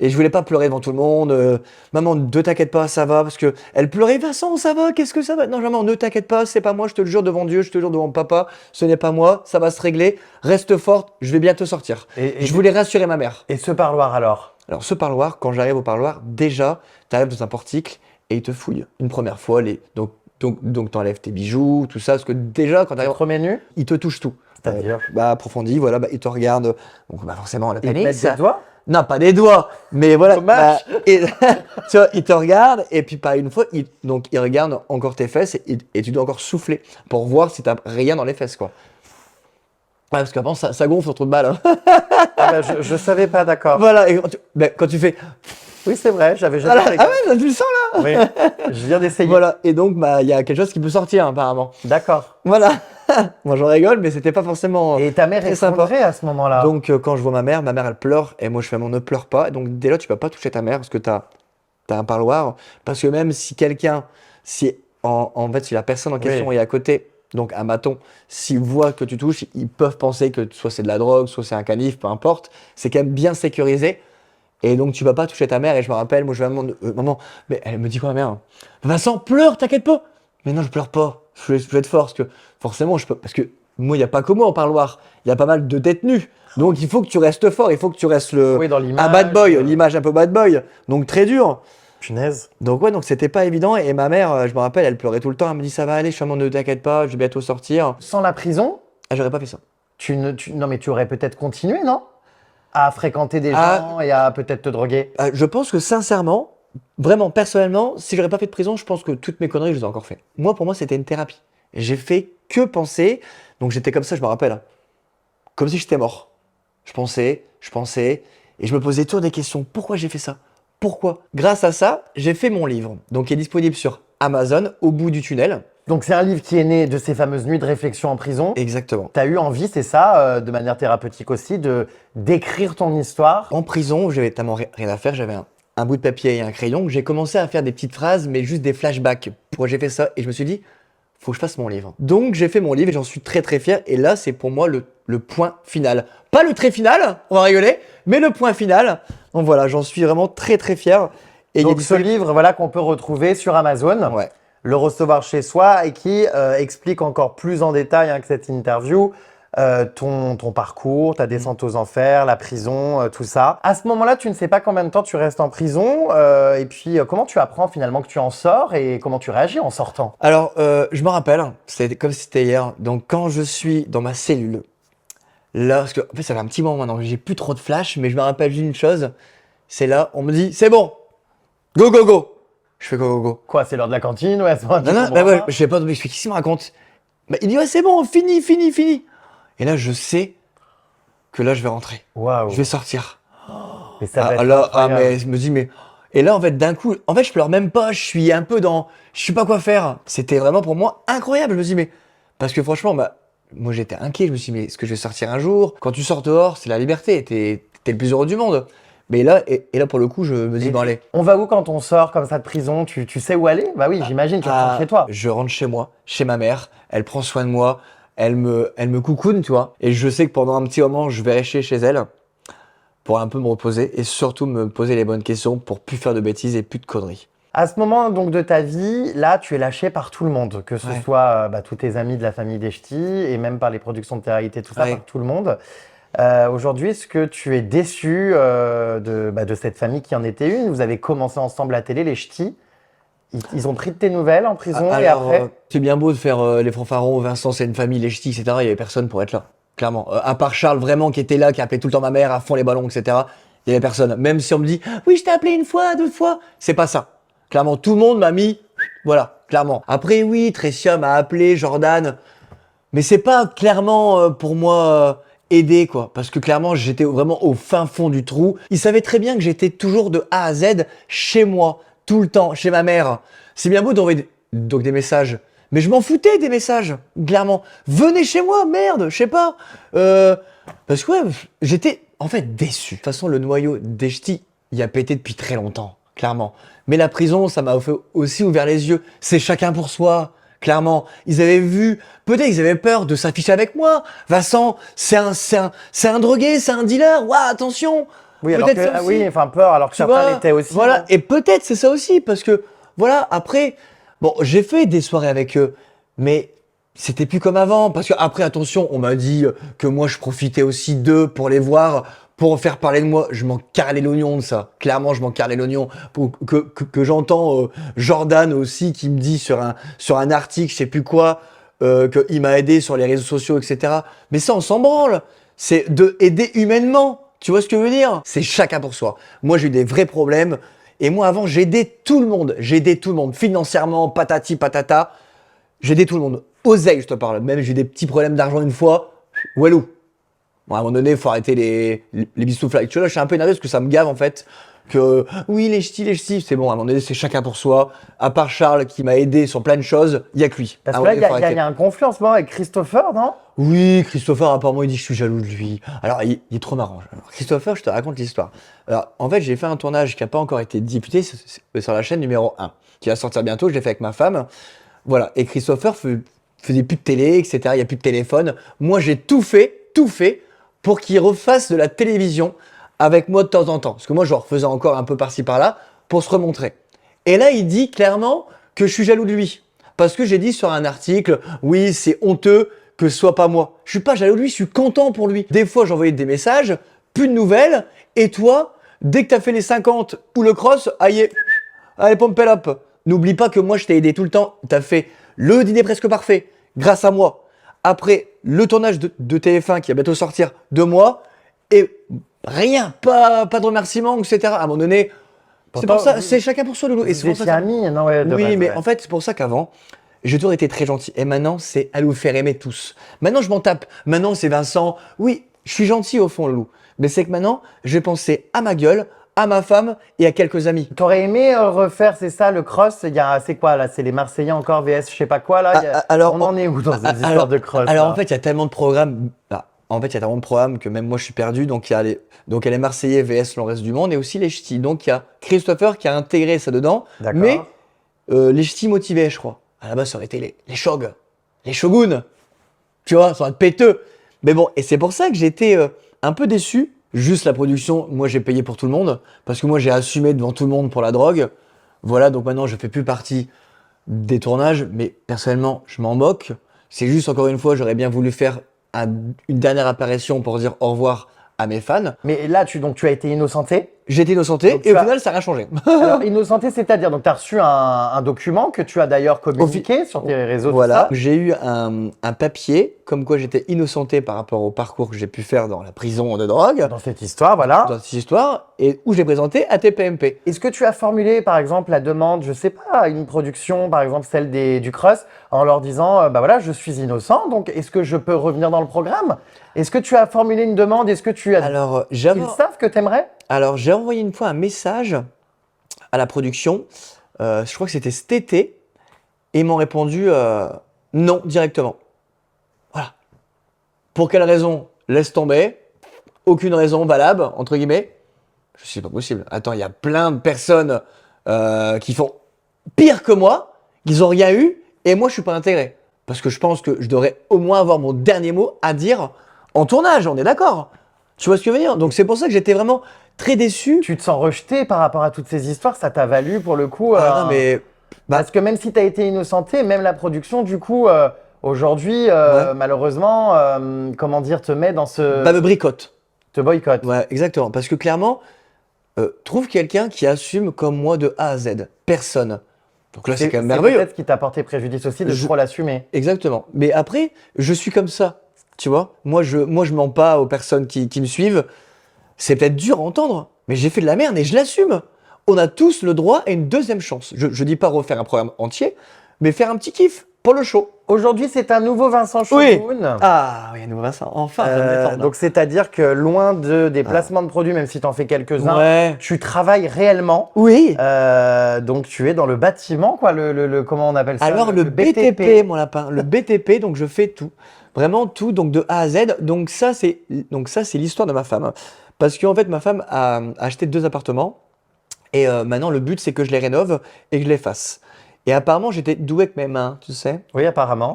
Et je voulais pas pleurer devant tout le monde. Maman, ne t'inquiète pas, ça va. Parce que elle pleurait, Vincent, ça va, qu'est-ce que ça va? Non, maman, ne t'inquiète pas, c'est pas moi, je te le jure devant Dieu, je te le jure devant papa, ce n'est pas moi, ça va se régler. Reste forte, je vais bientôt sortir. Je voulais rassurer ma mère. Et ce parloir alors? Alors, ce parloir, quand j'arrive au parloir, déjà, tu arrives dans un portique et ils te fouillent. Une première fois, donc t'enlèves tes bijoux, tout ça, parce que déjà, quand t'arrives, Premier nu? ils te touchent tout. C'est-à-dire? Approfondi, voilà, ils te regardent. Donc, forcément, la Ils te panique, mettent ça. des doigts? Non, pas des doigts, mais voilà. Dommage. Et, tu vois, ils te regardent et puis pas une fois, donc ils regardent encore tes fesses et tu dois encore souffler pour voir si t'as rien dans les fesses, quoi. Ouais, parce qu'avant, ça gonfle sur trop de balles. Hein. Ah bah, je savais pas, d'accord. Voilà, et quand tu fais. Oui, c'est vrai, j'avais jamais Voilà, fait ah gaffe. ouais, tu le sens là. Oui, je viens d'essayer. Voilà, et donc, il y a quelque chose qui peut sortir, apparemment. D'accord. Voilà. Moi, j'en rigole, mais c'était pas forcément. Et ta mère très est sympa. effondrée à ce moment-là? Donc, quand je vois ma mère, elle pleure, et moi, je fais, ne pleure pas. Donc, dès là, tu peux pas toucher ta mère parce que t'as un parloir. Parce que même si quelqu'un, si la personne en question Oui. est à côté, donc un maton, s'ils voient que tu touches, ils peuvent penser que soit c'est de la drogue, soit c'est un canif, peu importe. C'est quand même bien sécurisé. Et donc, tu vas pas toucher ta mère. Et je me rappelle, moi, je vais à maman, mais elle me dit quoi, ma mère? Vincent, pleure, t'inquiète pas. Mais non, je pleure pas. Je vais être fort parce que forcément, je peux. Parce que moi, il n'y a pas que moi au parloir. Il y a pas mal de détenus. Donc, il faut que tu restes fort. Il faut que tu restes Oui, dans un l'image. bad boy. L'image un peu bad boy. Donc, très dur. Punaise. Donc, ouais, donc c'était pas évident. Et ma mère, je me rappelle, elle pleurait tout le temps. Elle me dit, ça va aller, je suis ne t'inquiète pas, je vais bientôt sortir. Sans la prison, Ah, j'aurais pas fait ça. non mais tu aurais peut-être continué, non? À fréquenter des Ah. gens et à peut-être te droguer. Je pense que sincèrement, vraiment, personnellement, si j'aurais pas fait de prison, je pense que toutes mes conneries, je les ai encore fait. Moi, pour moi, c'était une thérapie. J'ai fait que penser. Donc, j'étais comme ça, je me rappelle. Comme si j'étais mort. Je pensais, et je me posais toujours des questions. Pourquoi j'ai fait ça? Pourquoi? Grâce à ça, j'ai fait mon livre. Donc, il est disponible sur Amazon, Au bout du tunnel. Donc c'est un livre qui est né de ces fameuses nuits de réflexion en prison. Exactement. Tu as eu envie, c'est ça, de manière thérapeutique aussi, d'écrire ton histoire. En prison, j'avais tellement rien à faire. J'avais un bout de papier et un crayon. J'ai commencé à faire des petites phrases, mais juste des flashbacks. Pourquoi j'ai fait ça? Et je me suis dit, faut que je fasse mon livre. Donc j'ai fait mon livre et j'en suis très très fier. Et là, c'est pour moi le point final. Pas le trait final, on va rigoler, mais le point final. Donc voilà, j'en suis vraiment très très fier. Et Donc ce livre, voilà, qu'on peut retrouver sur Amazon, Ouais. le recevoir chez soi et qui explique encore plus en détail que cette interview ton parcours, ta descente aux enfers, la prison, tout ça. À ce moment-là, tu ne sais pas combien de temps tu restes en prison et puis comment tu apprends finalement que tu en sors et comment tu réagis en sortant? Alors, je me rappelle, c'était comme si c'était hier. Donc quand je suis dans ma cellule, là, parce que en fait, ça fait un petit moment maintenant que j'ai plus trop de flash, mais je me rappelle d'une chose, c'est là, on me dit, c'est bon, go, go, go. Je fais go, go, go. Quoi, c'est l'heure de la cantine? Ouais, c'est bon, tu Non, non, comprends ouais, pas je sais pas, mais qu'est-ce qu'il me raconte? Bah, il dit, ouais, c'est bon, fini, fini, fini. Et là, je sais que là, je vais rentrer. Waouh. Je vais sortir. Et ça va être Là, incroyable. mais je me dis, mais. Et là, en fait, d'un coup, en fait, je pleure même pas, je suis un peu dans. Je sais pas quoi faire. C'était vraiment pour moi incroyable. Je me dis, mais. Parce que franchement, moi, j'étais inquiet. Je me suis dit, mais est-ce que je vais sortir un jour? Quand tu sors dehors, c'est la liberté. T'es le plus heureux du monde. Mais là, et là, pour le coup, je me dis, Et bon, allez. on va où quand on sort comme ça de prison? Tu sais où aller? Bah oui, j'imagine, tu rentres chez toi. Je rentre chez moi, chez ma mère. Elle prend soin de moi. Elle me coucoune, tu vois. Et je sais que pendant un petit moment, je vais rester chez elle pour un peu me reposer et surtout me poser les bonnes questions pour plus faire de bêtises et plus de conneries. À ce moment donc de ta vie, là, tu es lâché par tout le monde, que ce Ouais. soit tous tes amis de la famille des Ch'tis et même par les productions de télé-réalité, tout ça, Ouais. par tout le monde. Aujourd'hui, est-ce que tu es déçu de cette famille qui en était une? Vous avez commencé ensemble la télé, les Ch'tis. Ils ont pris de tes nouvelles en prison et Alors, après? c'est bien beau de faire les fanfarons, Vincent, c'est une famille, les ch'tis, etc. Il y avait personne pour être là, clairement. À part Charles, vraiment, qui était là, qui appelait tout le temps ma mère à fond les ballons, etc. Il y avait personne. Même si on me dit, oui, je t'ai appelé une fois, deux fois. C'est pas ça. Clairement, tout le monde m'a mis, voilà, clairement. Après, oui, Tressia m'a appelé, Jordan. Mais c'est pas clairement pour moi aider, quoi. Parce que clairement, j'étais vraiment au fin fond du trou. Ils savaient très bien que j'étais toujours de A à Z chez moi, tout le temps, chez ma mère. C'est bien beau d'envoyer donc des messages. Mais je m'en foutais des messages, clairement. Venez chez moi, merde, je sais pas. Parce que ouais, j'étais en fait déçu. De toute façon, le noyau des ch'tis, il a pété depuis très longtemps, clairement. Mais la prison, ça m'a aussi ouvert les yeux. C'est chacun pour soi. Clairement, ils avaient vu, peut-être ils avaient peur de s'afficher avec moi. Vincent, c'est un drogué, c'est un dealer. Ouah, attention. Oui, alors Peut-être que, ça ah aussi. oui, enfin peur, alors que Tu certains vois, l'étaient aussi. voilà, et peut-être c'est ça aussi, parce que, voilà, après, bon, j'ai fait des soirées avec eux, mais c'était plus comme avant, parce que après, attention, on m'a dit que moi, je profitais aussi d'eux pour les voir, pour faire parler de moi. Je m'en carrelais l'oignon de ça. Clairement, je m'en carrelais l'oignon. Que j'entends Jordan aussi qui me dit sur un article, je sais plus quoi, qu'il m'a aidé sur les réseaux sociaux, etc. Mais ça, on s'en branle. C'est de aider humainement. Tu vois ce que je veux dire? C'est chacun pour soi. Moi, j'ai eu des vrais problèmes. Et moi, avant, j'aidais tout le monde. J'aidais tout le monde. Financièrement, patati patata. J'aidais tout le monde. Oseille, je te parle. Même, j'ai eu des petits problèmes d'argent une fois. Walou. Bon, à un moment donné, il faut arrêter les bistoufles. Tu vois, là, je suis un peu énervé parce que ça me gave, en fait. Que oui, les ch'tis, c'est bon. À un moment donné, c'est chacun pour soi. À part Charles qui m'a aidé sur plein de choses, il y a que lui. Parce Ah que là, ouais, il il y, faut arrêter. y a un conflit en ce moment avec Christopher, non? Oui, Christopher, apparemment, il dit que je suis jaloux de lui. Alors, il est trop marrant. Alors, Christopher, je te raconte l'histoire. Alors, en fait, j'ai fait un tournage qui n'a pas encore été diffusé sur la chaîne numéro 1, qui va sortir bientôt. Je l'ai fait avec ma femme. Voilà. Et Christopher faisait plus de télé, etc. Il n'y a plus de téléphone. Moi, j'ai tout fait pour qu'il refasse de la télévision avec moi de temps en temps. Parce que moi, je refaisais encore un peu par-ci par-là pour se remontrer. Et là, il dit clairement que je suis jaloux de lui. Parce que j'ai dit sur un article, oui, c'est honteux que ce soit pas moi. Je suis pas jaloux de lui, je suis content pour lui. Des fois, j'envoyais des messages, plus de nouvelles. Et toi, dès que t'as fait les 50 ou le cross, allez, pompe up. N'oublie pas que moi, je t'ai aidé tout le temps. T'as fait le dîner presque parfait, grâce à moi. Après, le tournage de TF1 qui va bientôt sortir de moi. Et rien, pas de remerciements, etc. À un moment donné, c'est Pourtant, pour ça, c'est chacun pour soi, Loulou. Et c'est vous pour ça étiez que amis, non? Ouais, de oui, base, mais ouais. en fait, c'est pour ça qu'avant, j'ai toujours été très gentil. Et maintenant, c'est à nous faire aimer tous. Maintenant, je m'en tape. Maintenant, c'est Vincent. Oui, je suis gentil au fond, Loulou. Mais c'est que maintenant, je vais penser à ma gueule, à ma femme et à quelques amis. T'aurais aimé refaire, c'est ça, le cross? C'est quoi là? C'est les Marseillais encore vs je sais pas quoi là? Alors, On en est où dans ces histoires alors, de cross alors, en là? fait, il y a tellement de programmes. En fait, il y a tellement de programmes que même moi, je suis perdu. Donc, il y a les Marseillais vs le reste du monde et aussi les ch'tis. Donc, il y a Christopher qui a intégré ça dedans. D'accord. Mais les ch'tis motivés, je crois. À la base, ça aurait été les shogs, les shoguns. Tu vois, ça aurait été péteux. Mais bon, et c'est pour ça que j'étais un peu déçu. Juste la production, moi, j'ai payé pour tout le monde. Parce que moi, j'ai assumé devant tout le monde pour la drogue. Voilà, donc maintenant, je fais plus partie des tournages. Mais personnellement, je m'en moque. C'est juste, encore une fois, j'aurais bien voulu faire une dernière apparition pour dire au revoir à mes fans. Mais là, donc, tu as été innocenté. J'ai été innocenté Donc, et tu au as- final, ça n'a rien changé. Alors, innocenté, c'est-à-dire, donc tu as reçu un document que tu as d'ailleurs communiqué sur tes réseaux, Voilà, tout ça. j'ai eu un papier comme quoi j'étais innocenté par rapport au parcours que j'ai pu faire dans la prison de drogue, Dans cette histoire, voilà. dans cette histoire, et où j'ai présenté à TPMP. Est-ce que tu as formulé, par exemple, la demande, je sais pas, à une production, par exemple celle du Cross, en leur disant, bah voilà, je suis innocent, donc est-ce que je peux revenir dans le programme? Est-ce que tu as formulé une demande? Est-ce que tu as... Alors, Ils savent que t'aimerais? j'ai envoyé une fois un message à la production, je crois que c'était cet été, et ils m'ont répondu non directement. Voilà. Pour quelle raison? Laisse tomber. Aucune raison valable, entre guillemets. Je sais pas possible. Attends, il y a plein de personnes qui font pire que moi, qu'ils ont rien eu, et moi je suis pas intégré. Parce que je pense que je devrais au moins avoir mon dernier mot à dire en tournage, on est d'accord. Tu vois ce que je veux dire? Donc c'est pour ça que j'étais vraiment très déçu. Tu te sens rejeté par rapport à toutes ces histoires, ça t'a valu pour le coup... Ah non mais Parce que même si tu as été innocenté, même la production, du coup, aujourd'hui, Ouais. malheureusement, comment dire, te met dans ce... bah me bricote. te boycotte. Ouais, exactement. Parce que clairement, trouve quelqu'un qui assume comme moi de A à Z. Personne. Donc là, c'est quand même merveilleux. peut-être ce qui t'a porté préjudice aussi de trop l'assumer. Exactement. Mais après, je suis comme ça. Tu vois, moi, je mens pas aux personnes qui me suivent. C'est peut-être dur à entendre, mais j'ai fait de la merde et je l'assume. On a tous le droit à une deuxième chance. Je dis pas refaire un programme entier, mais faire un petit kiff pour le show. Aujourd'hui, c'est un nouveau Vincent Oui. Shogun. Ah oui, nouveau Vincent. Enfin, ça me détend, là. Donc, c'est-à-dire que loin des placements de produits, même si tu en fais quelques-uns, Ouais. tu travailles réellement. Oui. Donc, tu es dans le bâtiment, quoi, comment on appelle ça? Alors le BTP, mon lapin, le BTP, donc je fais tout, vraiment tout, donc de A à Z. Donc ça c'est l'histoire de ma femme, parce qu'en fait ma femme a acheté 2 appartements et maintenant le but c'est que je les rénove et que je les fasse. Et apparemment j'étais doué avec mes mains, tu sais. Oui, apparemment.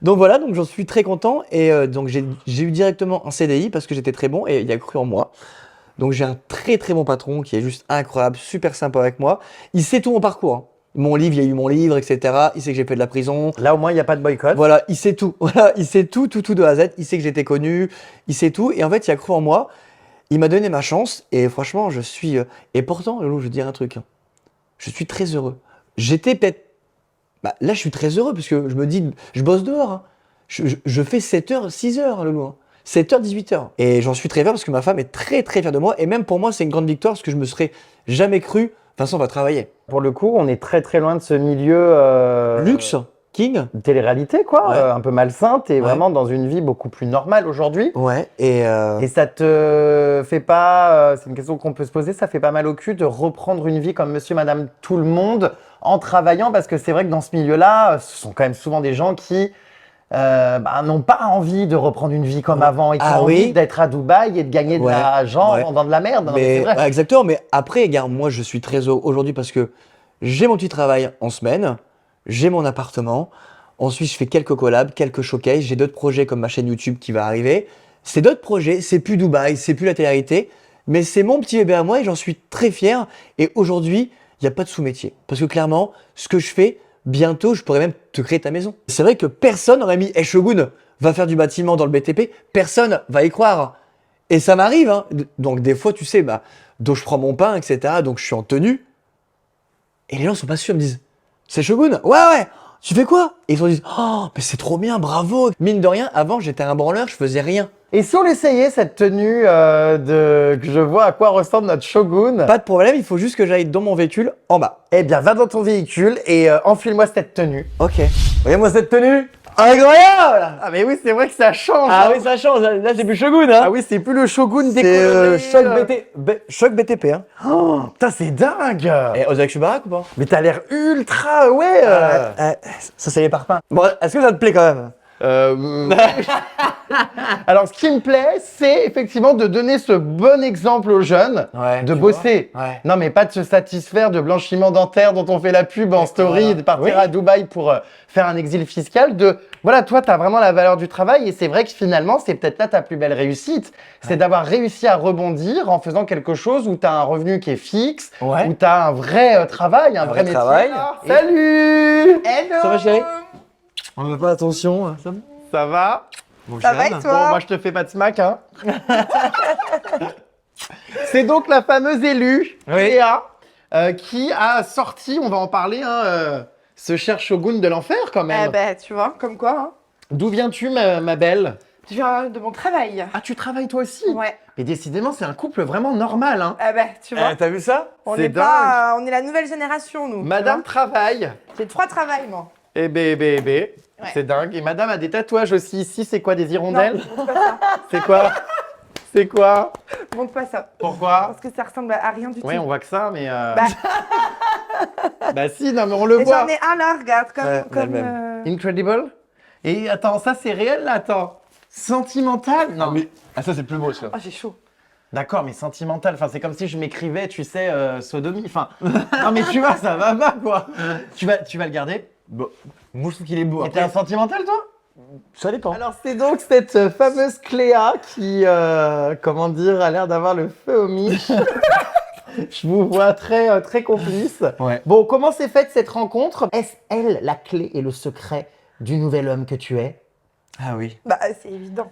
Donc voilà, donc j'en suis très content et donc j'ai eu directement un CDI parce que j'étais très bon et il a cru en moi. Donc j'ai un très très bon patron qui est juste incroyable, super sympa avec moi. Il sait tout mon parcours, hein. Mon livre, il y a eu mon livre, etc. Il sait que j'ai fait de la prison. Là, au moins, il n'y a pas de boycott. Voilà, il sait tout. Voilà, il sait tout de A à Z. Il sait que j'étais connu, il sait tout. Et en fait, il a cru en moi. Il m'a donné ma chance. Et franchement, je suis. Et pourtant, Lolo, je vais te dire un truc, hein. Je suis très heureux. J'étais peut-être. Bah, là, je suis très heureux parce que je me dis, je bosse dehors, hein. Je fais 7h, 6h, Lolo, hein. 7h, 18h. Et j'en suis très fier parce que ma femme est très très fière de moi. Et même pour moi, c'est une grande victoire parce que je me serais jamais cru. De toute façon, on va travailler. Pour le coup, on est très très loin de ce milieu Luxe, King. télé-réalité, quoi, Ouais. un peu malsain. T'es Ouais. vraiment dans une vie beaucoup plus normale aujourd'hui. Ouais. Et ça te fait pas, c'est une question qu'on peut se poser, ça fait pas mal au cul de reprendre une vie comme monsieur, madame, tout le monde en travaillant, parce que c'est vrai que dans ce milieu-là, ce sont quand même souvent des gens qui n'ont pas envie de reprendre une vie comme avant et qui Ah ont oui. envie d'être à Dubaï et de gagner de Ouais. l'argent Ouais. en vendant de la merde. Non, mais c'est vrai. Ouais, exactement, mais après, regarde, moi je suis très heureux aujourd'hui parce que j'ai mon petit travail en semaine, j'ai mon appartement, ensuite je fais quelques collabs, quelques showcases, j'ai d'autres projets comme ma chaîne YouTube qui va arriver. C'est d'autres projets, c'est plus Dubaï, c'est plus la télé-réalité, mais c'est mon petit bébé à moi et j'en suis très fier. Et aujourd'hui, il n'y a pas de sous-métier. Parce que clairement, ce que je fais, bientôt, je pourrais même te créer ta maison. C'est vrai que personne n'aurait mis Shogun va faire du bâtiment dans le BTP, personne va y croire. Et ça m'arrive, hein. Donc des fois, tu sais, bah, donc je prends mon pain, etc. Donc je suis en tenue. Et les gens sont pas sûrs, ils me disent, c'est Shogun? Ouais, ouais. Tu fais quoi? Et ils se disent, oh, mais c'est trop bien, bravo. Mine de rien, avant, j'étais un branleur, je faisais rien. Et si on essayait cette tenue que je vois à quoi ressemble notre Shogun, Pas de problème, il faut juste que j'aille dans mon véhicule en bas. eh bien, va dans ton véhicule et enfile-moi cette tenue. Ok. Regarde-moi cette tenue. Incroyable! Ah mais oui, c'est vrai que ça change. Ah hein. oui, ça change. Là, c'est plus Shogun, hein. Ah oui, c'est plus le Shogun C'est décoloré. choc BTP, hein. Oh, putain, c'est dingue. Et Ozak, je suis baraque ou pas? Mais t'as l'air ultra, ouais. Ça, c'est les parpaings. Bon, est-ce que ça te plaît quand même? Alors, ce qui me plaît, c'est effectivement de donner ce bon exemple aux jeunes, Ouais, de tu bosser. vois. Ouais. Non, mais pas de se satisfaire de blanchiment dentaire dont on fait la pub en story, Voilà. de partir Oui. à Dubaï pour faire un exil fiscal. Voilà, toi, tu as vraiment la valeur du travail et c'est vrai que finalement, c'est peut-être là ta plus belle réussite. C'est d'avoir réussi à rebondir en faisant quelque chose où tu as un revenu qui est fixe, Ouais. où tu as un vrai travail, un vrai vrai métier. travail. Salut. Ça va, chérie? On ne fait pas attention. Ça va? Ça va et Bon, toi? moi je te fais pas de smack, hein. C'est donc la fameuse élue, Oui. Léa, qui a sorti, on va en parler, hein, ce cher Shogun de l'enfer quand Eh même. ben, tu vois, comme quoi, hein. D'où viens-tu, ma belle? Je viens de mon travail. Ah, tu travailles toi aussi? Ouais. Mais décidément, c'est un couple vraiment normal, hein. Eh ben, tu vois, T'as vu ça? on c'est est pas, on est la nouvelle génération, nous. tu Madame vois. travaille. J'ai 3 travails, moi. Eh ben, Ouais. c'est dingue. Et madame a des tatouages aussi ici. C'est quoi, des hirondelles? Non, montre pas ça. C'est quoi? C'est quoi? Montre pas ça. Pourquoi? Parce que ça ressemble à rien du Ouais, tout. on voit que ça, mais... Bah, Bah si, non, mais on le et voit. j'en ai un là, regarde, comme... Ouais, on a comme le même. Incredible. Et attends, ça c'est réel là, attends. Sentimental? Non. Ah, ça, c'est le plus beau, celui-là. Oh, j'ai chaud. D'accord, mais sentimental. Enfin, c'est comme si je m'écrivais, tu sais, sodomie. Enfin, non, mais tu vois, ça va pas quoi. Tu vas le garder. Bon. Moi, je trouve qu'il est beau. Et t'es un sentimental, toi? Ça dépend. Alors, c'est donc cette fameuse Cléa qui, comment dire, a l'air d'avoir le feu au mich. Je vous vois très, très complice. Ouais. Bon, comment s'est faite cette rencontre? Est-ce elle la clé et le secret du nouvel homme que tu es? Ah oui. Bah, c'est évident.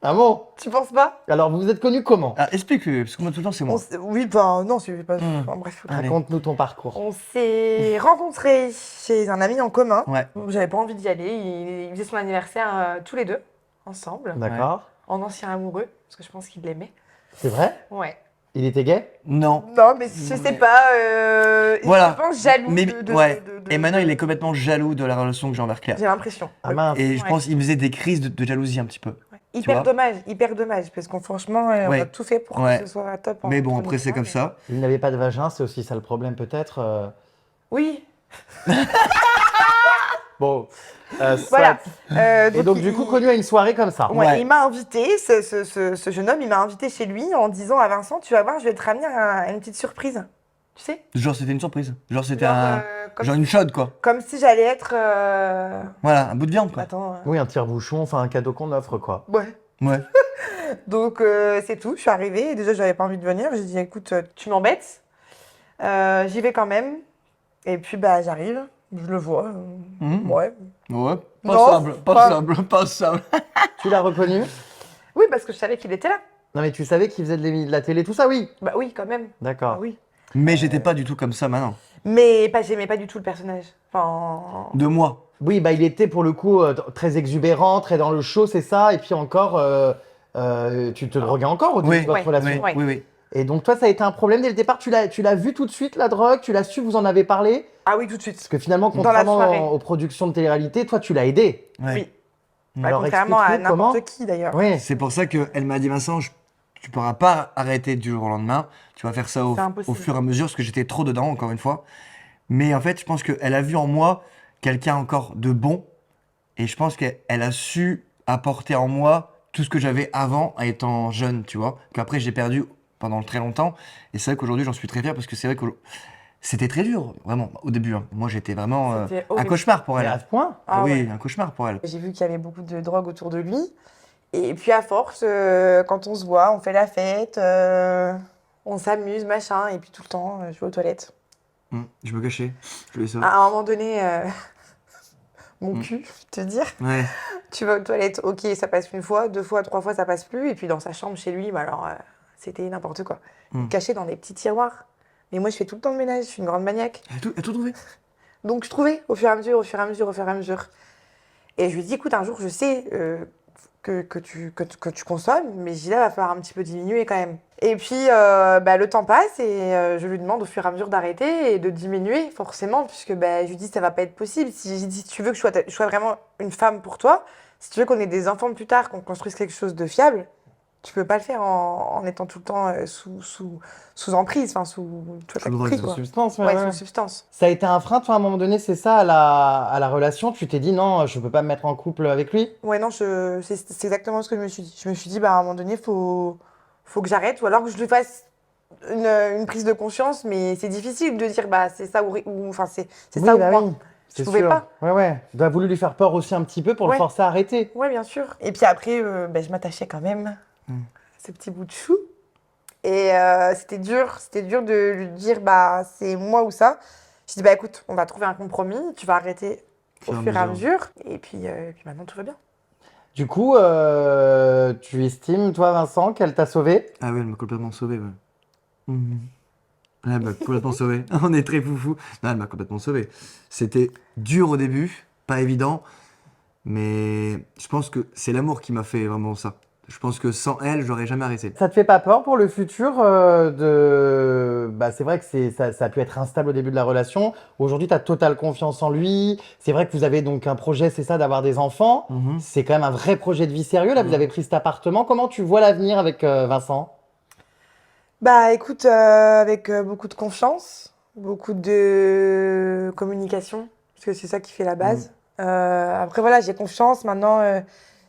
Ah bon? Tu penses pas? Alors, vous vous êtes connus comment? Ah, explique, parce que moi, tout le temps, c'est moi. Oui, ben, non, c'est pas... Enfin, bref. Allez. Raconte-nous ton parcours. On s'est rencontrés chez un ami en commun. Ouais. J'avais pas envie d'y aller. Il faisait son anniversaire tous les deux, ensemble, D'accord. en ancien amoureux, parce que je pense qu'il l'aimait. C'est vrai? Ouais. Il était gay? Non. Non, mais je sais pas. Voilà. Je pense jaloux. Mais, ouais. de- Et maintenant, il est complètement jaloux de la relation que j'ai envers Claire. J'ai l'impression. Ah mince. Et je Ouais. pense qu'il me faisait des crises de jalousie un petit peu. Ouais. vois Hyper dommage, parce qu'on franchement, on Ouais. a tout fait pour Ouais. que ce soit top. Mais bon, entre après, nous c'est trois, comme mais- ça. Il n'avait pas de vagin, c'est aussi ça le problème peut-être. Oui, Bon. voilà. Et donc, du coup, connu à une soirée comme ça. Ouais, Ouais. il m'a invité, ce jeune homme, il m'a invité chez lui en disant à Vincent, tu vas voir, je vais te ramener une petite surprise. Tu sais? Genre, c'était une surprise. Genre, c'était Genre, un. comme, Genre une chaude, quoi. comme si j'allais être. Voilà, un bout de viande, quoi. Attends. Oui, un tire-bouchon, enfin un cadeau qu'on offre, quoi. Ouais. Ouais. Donc c'est tout, je suis arrivée. Et déjà, j'avais pas envie de venir. J'ai dit, écoute, tu m'embêtes. J'y vais quand même. Et puis, bah, j'arrive. Je le vois. Ouais. Ouais. Non, pas- pas simple. Tu l'as reconnu? Oui, parce que je savais qu'il était là. Non, mais tu savais qu'il faisait de la télé, tout ça, oui. Bah oui, quand même. D'accord. Ah oui. Mais j'étais pas du tout comme ça maintenant. Mais pas, j'aimais pas du tout le personnage. Enfin, De moi. Oui, bah il était pour le coup très exubérant, très dans le show, c'est ça. Et puis encore, tu te droguais encore au début de votre Ouais, relation. ouais. oui. Et donc toi, ça a été un problème dès le départ. Tu l'as vu tout de suite la drogue, tu l'as su, vous en avez parlé. ah oui, tout de suite. Parce que finalement, Dans la soirée. contrairement aux productions de télé-réalité, toi, tu l'as aidé. Ouais. Oui. Bah, Alors contrairement à explique-nous comment. n'importe qui d'ailleurs. Oui. C'est pour ça qu'elle m'a dit, Vincent, tu pourras pas arrêter du jour au lendemain. Tu vas faire ça C'est impossible. au fur et à mesure, parce que j'étais trop dedans, encore une fois. Mais en fait, je pense qu'elle a vu en moi quelqu'un encore de bon. Et je pense qu'elle a su apporter en moi tout ce que j'avais avant, en étant jeune, tu vois. Qu'après, j'ai perdu pendant très longtemps. Et c'est vrai qu'aujourd'hui, j'en suis très fier, parce que c'est vrai que c'était très dur, vraiment, au début. Hein. Moi, j'étais vraiment C'était un horrible. cauchemar pour Mais elle. à ce point. Ah oui, ouais. un cauchemar pour elle. J'ai vu qu'il y avait beaucoup de drogue autour de lui. Et puis à force, quand on se voit, on fait la fête, on s'amuse, machin. Et puis tout le temps, je vais aux toilettes. Je me cachais. Je voulais ça. À un moment donné, mon cul, je vais te dire. Ouais. Tu vas aux toilettes, ok, ça passe une fois, 2 fois, 3 fois, ça passe plus. Et puis dans sa chambre, chez lui, bah alors, c'était n'importe quoi. Caché dans des petits tiroirs. Mais moi, je fais tout le temps le ménage, je suis une grande maniaque. Elle a tout trouvé. Donc je trouvais au fur et à mesure, au fur et à mesure, au fur et à mesure. Et je lui dis, écoute, un jour, je sais que tu consommes, mais Gila va falloir un petit peu diminuer quand même. Et puis, bah, le temps passe et je lui demande au fur et à mesure d'arrêter et de diminuer, forcément, puisque bah, je lui dis, ça va pas être possible. Si tu veux que je sois vraiment une femme pour toi, si tu veux qu'on ait des enfants plus tard, qu'on construise quelque chose de fiable, tu peux pas le faire en étant tout le temps sous emprise, enfin, tu vois, Sous drogue, pris, sous quoi. Substance, Ouais, sous substance. Ça a été un frein, toi, à un moment donné, c'est ça, à la relation. Tu t'es dit, non, je peux pas me mettre en couple avec lui. Ouais, non, c'est exactement ce que je me suis dit. Je me suis dit, bah, à un moment donné, faut que j'arrête, ou alors que je lui fasse une prise de conscience, mais c'est difficile de dire, bah, c'est ça enfin, c'est Oui, ça ou bah moi. oui, Je c'est pouvais sûr. pas. Ouais. Tu as voulu lui faire peur aussi un petit peu pour le Ouais. forcer à arrêter. Ouais, bien sûr. Et puis après, bah, je m'attachais quand même à ce petit bout de chou. Et c'était dur de lui dire, bah, c'est moi ou ça. Je dis, bah, écoute, on va trouver un compromis, tu vas arrêter au fur et à mesure. Et puis maintenant, tout va bien. Du coup, tu estimes, toi, Vincent, qu'elle t'a sauvé? Ah oui, elle m'a complètement sauvé, ouais. Elle m'a complètement sauvé. On est très foufou. Non, elle m'a complètement sauvé. C'était dur au début, pas évident, mais je pense que c'est l'amour qui m'a fait vraiment ça. Je pense que sans elle, j'aurais jamais arrêté. Ça te fait pas peur pour le futur Bah, c'est vrai que ça a pu être instable au début de la relation. Aujourd'hui, tu as totale confiance en lui. C'est vrai que vous avez donc un projet, c'est ça, d'avoir des enfants. C'est quand même un vrai projet de vie sérieux. Là, vous avez pris cet appartement. Comment tu vois l'avenir avec Vincent? Bah, écoute, avec beaucoup de confiance, beaucoup de communication, parce que c'est ça qui fait la base. Après, voilà, j'ai confiance. Maintenant,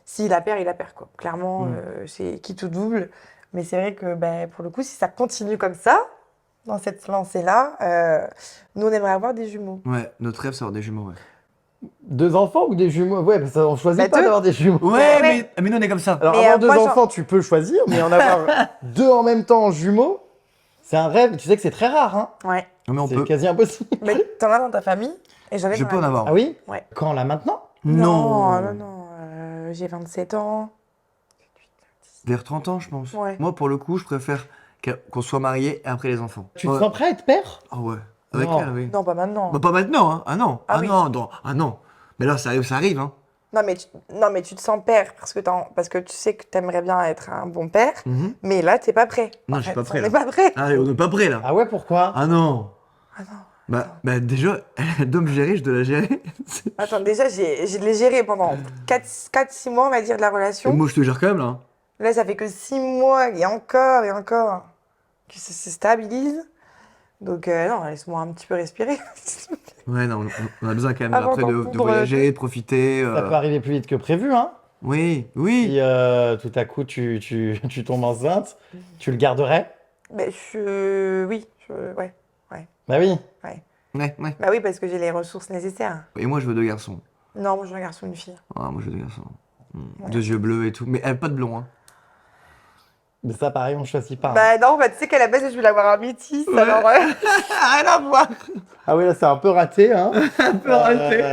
s'il la perd, il la perd, quoi. Clairement, c'est qui tout double. Mais c'est vrai que, bah, pour le coup, si ça continue comme ça, dans cette lancée-là, nous, on aimerait avoir des jumeaux. Ouais, notre rêve, c'est avoir des jumeaux, ouais. 2 enfants ou des jumeaux? Ouais, parce qu'on choisit Bah, pas 2. d'avoir des jumeaux. Ouais, Ouais. mais nous, on est comme ça. Alors, Mais, avoir deux moi, enfants, tu peux choisir, mais en avoir 2 en même temps en jumeaux, c'est un rêve. Tu sais que c'est très rare, hein? Ouais. Non, mais on C'est peut. quasi impossible. Mais t'en as dans ta famille et j'en ai Je dans peux la en mienne. avoir. Ah oui? Ouais. Quand, là, maintenant? Non, j'ai 27 ans. Vers 30 ans, je pense. Ouais. Moi, pour le coup, je préfère qu'on soit mariés et après les enfants. Tu te sens prêt à être père? Ah ouais. Avec Non. elle, oui. Non, pas maintenant. Bah, pas maintenant, hein. Ah non. Ah Ah oui. non, ah non. Mais là, ça arrive, hein. Non, mais tu te sens père parce que tu sais que t'aimerais bien être un bon père, mais là, t'es pas prêt. Non, En je suis fait, pas prêt, on là. n'est pas prêt. Ah, on n'est pas prêt, là. Ah ouais, pourquoi? Ah non. Ah non. Bah déjà, elle doit me gérer, je dois la gérer. Attends, déjà, j'ai de les gérer pendant 4-6 mois, on va dire, de la Et relation. moi, je te gère quand même, là. Hein. Là, ça fait que 6 mois, et encore, que ça se stabilise. Donc, non, laisse-moi un petit peu respirer. Ouais, non, on a besoin quand même Avant après d'en de prendre, voyager, de profiter. Ça peut arriver plus vite que prévu, hein? Oui, oui. Si tout à coup tu tombes enceinte, tu le garderais? Mais oui, ouais. Bah oui. Ouais. Bah oui, parce que j'ai les ressources nécessaires. Et moi, je veux 2 garçons. Non, moi, je veux un garçon, une fille. Ah, moi, je veux 2 garçons. Deux yeux bleus et tout. Mais elle a pas de blond, hein. Mais ça, pareil, on choisit pas. Hein. Bah non, bah tu sais qu'à la base, je voulais avoir un métis, Ouais. alors... Rien à voir. Ah oui, là, c'est un peu raté. Hein. Un peu raté.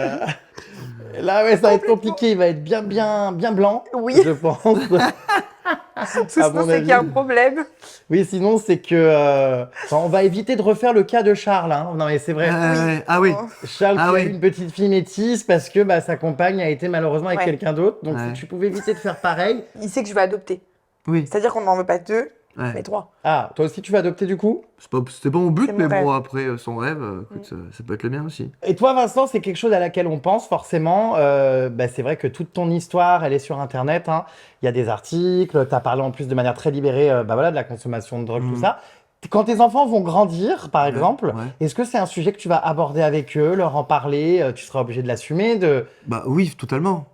Là, ouais, ça va être compliqué. Il va être bien blanc, Oui. je pense. Sinon, mon c'est qu'il y a un avis. problème. Oui, sinon, c'est que... on va éviter de refaire le cas de Charles. Hein. Non, mais c'est vrai. Ah oui. Oh. Charles Ah qui a oui. eu une petite fille métisse parce que bah, sa compagne a été malheureusement avec Ouais. quelqu'un d'autre. Donc, Ouais. si tu pouvais éviter de faire pareil... Il sait que je vais adopter. Oui. C'est-à-dire qu'on n'en veut pas 2, mais Ouais. 3. Ah, toi aussi, tu vas adopter du coup? C'était pas mon but, C'est mon mais rêve. bon, après, son rêve, écoute, ça peut être le mien aussi. Et toi, Vincent, c'est quelque chose à laquelle on pense forcément. Bah, c'est vrai que toute ton histoire, elle est sur Internet. Hein. Il y a des articles. Tu as parlé en plus de manière très libérée bah, voilà, de la consommation de drogue, tout ça. Quand tes enfants vont grandir, par exemple, ouais. est-ce que c'est un sujet que tu vas aborder avec eux, leur en parler tu seras obligé de l'assumer Bah oui, totalement.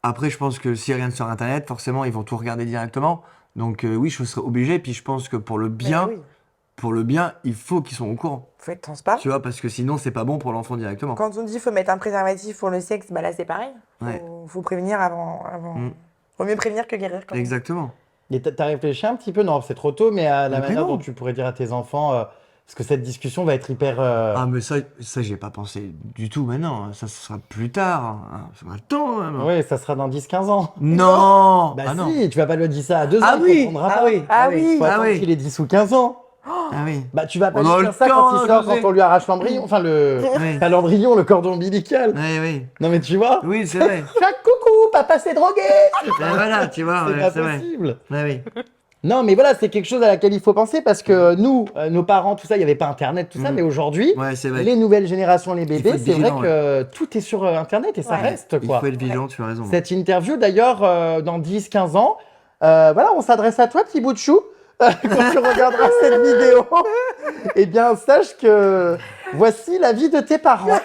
Après, je pense que s'il n'y a rien sur Internet, forcément, ils vont tout regarder directement. Donc oui, je serai obligé. Puis je pense que pour le bien, Oui, il faut qu'ils soient au courant. faut être transparent. Tu vois, parce que sinon, c'est pas bon pour l'enfant directement. Quand on dit qu'il faut mettre un préservatif pour le sexe, bah là c'est pareil. Ouais. Faut prévenir avant. Mm. Vaut mieux prévenir que guérir. Quand même. Exactement. Et t'as réfléchi un petit peu, non, c'est trop tôt, mais à la Mais manière non. dont tu pourrais dire à tes enfants, parce que cette discussion va être hyper... Ah, mais ça j'y ai pas pensé du tout maintenant. Ça, ce sera plus tard. Hein. Ça sera le temps, même. Ouais, ça sera dans 10-15 ans. Non. Bah Ah si, non. tu vas pas le dire ça à 2 ans, Ah il oui. comprendra Ah pas. oui. Ah oui. Faut Ah attendre oui. qu'il ait 10 ou 15 ans. Ah oui. Bah tu vas pas On lui aura dire le ça temps, quand il sort, José. quand on lui arrache l'embryon, enfin Oui. pas l'embryon, le cordon ombilical. Oui, oui. Non mais tu vois, Oui, c'est vrai. chaque coucou, papa s'est drogué. Ben voilà, tu vois, C'est ouais, pas c'est vrai. possible. Ouais, oui. Non mais voilà, c'est quelque chose à laquelle il faut penser parce que nous, nos parents, tout ça, il n'y avait pas internet, tout ça, Mm. mais aujourd'hui, Ouais, c'est vrai. les nouvelles générations, les faut bébés, être c'est vrai vigilant, que tout est sur internet et ça Ouais. reste Il quoi. faut être vigilant, tu as raison. Cette interview, d'ailleurs, dans 10-15 ans, voilà, on s'adresse à toi, petit bout de chou. Quand tu regarderas cette vidéo, eh bien, sache que voici la vie de tes parents.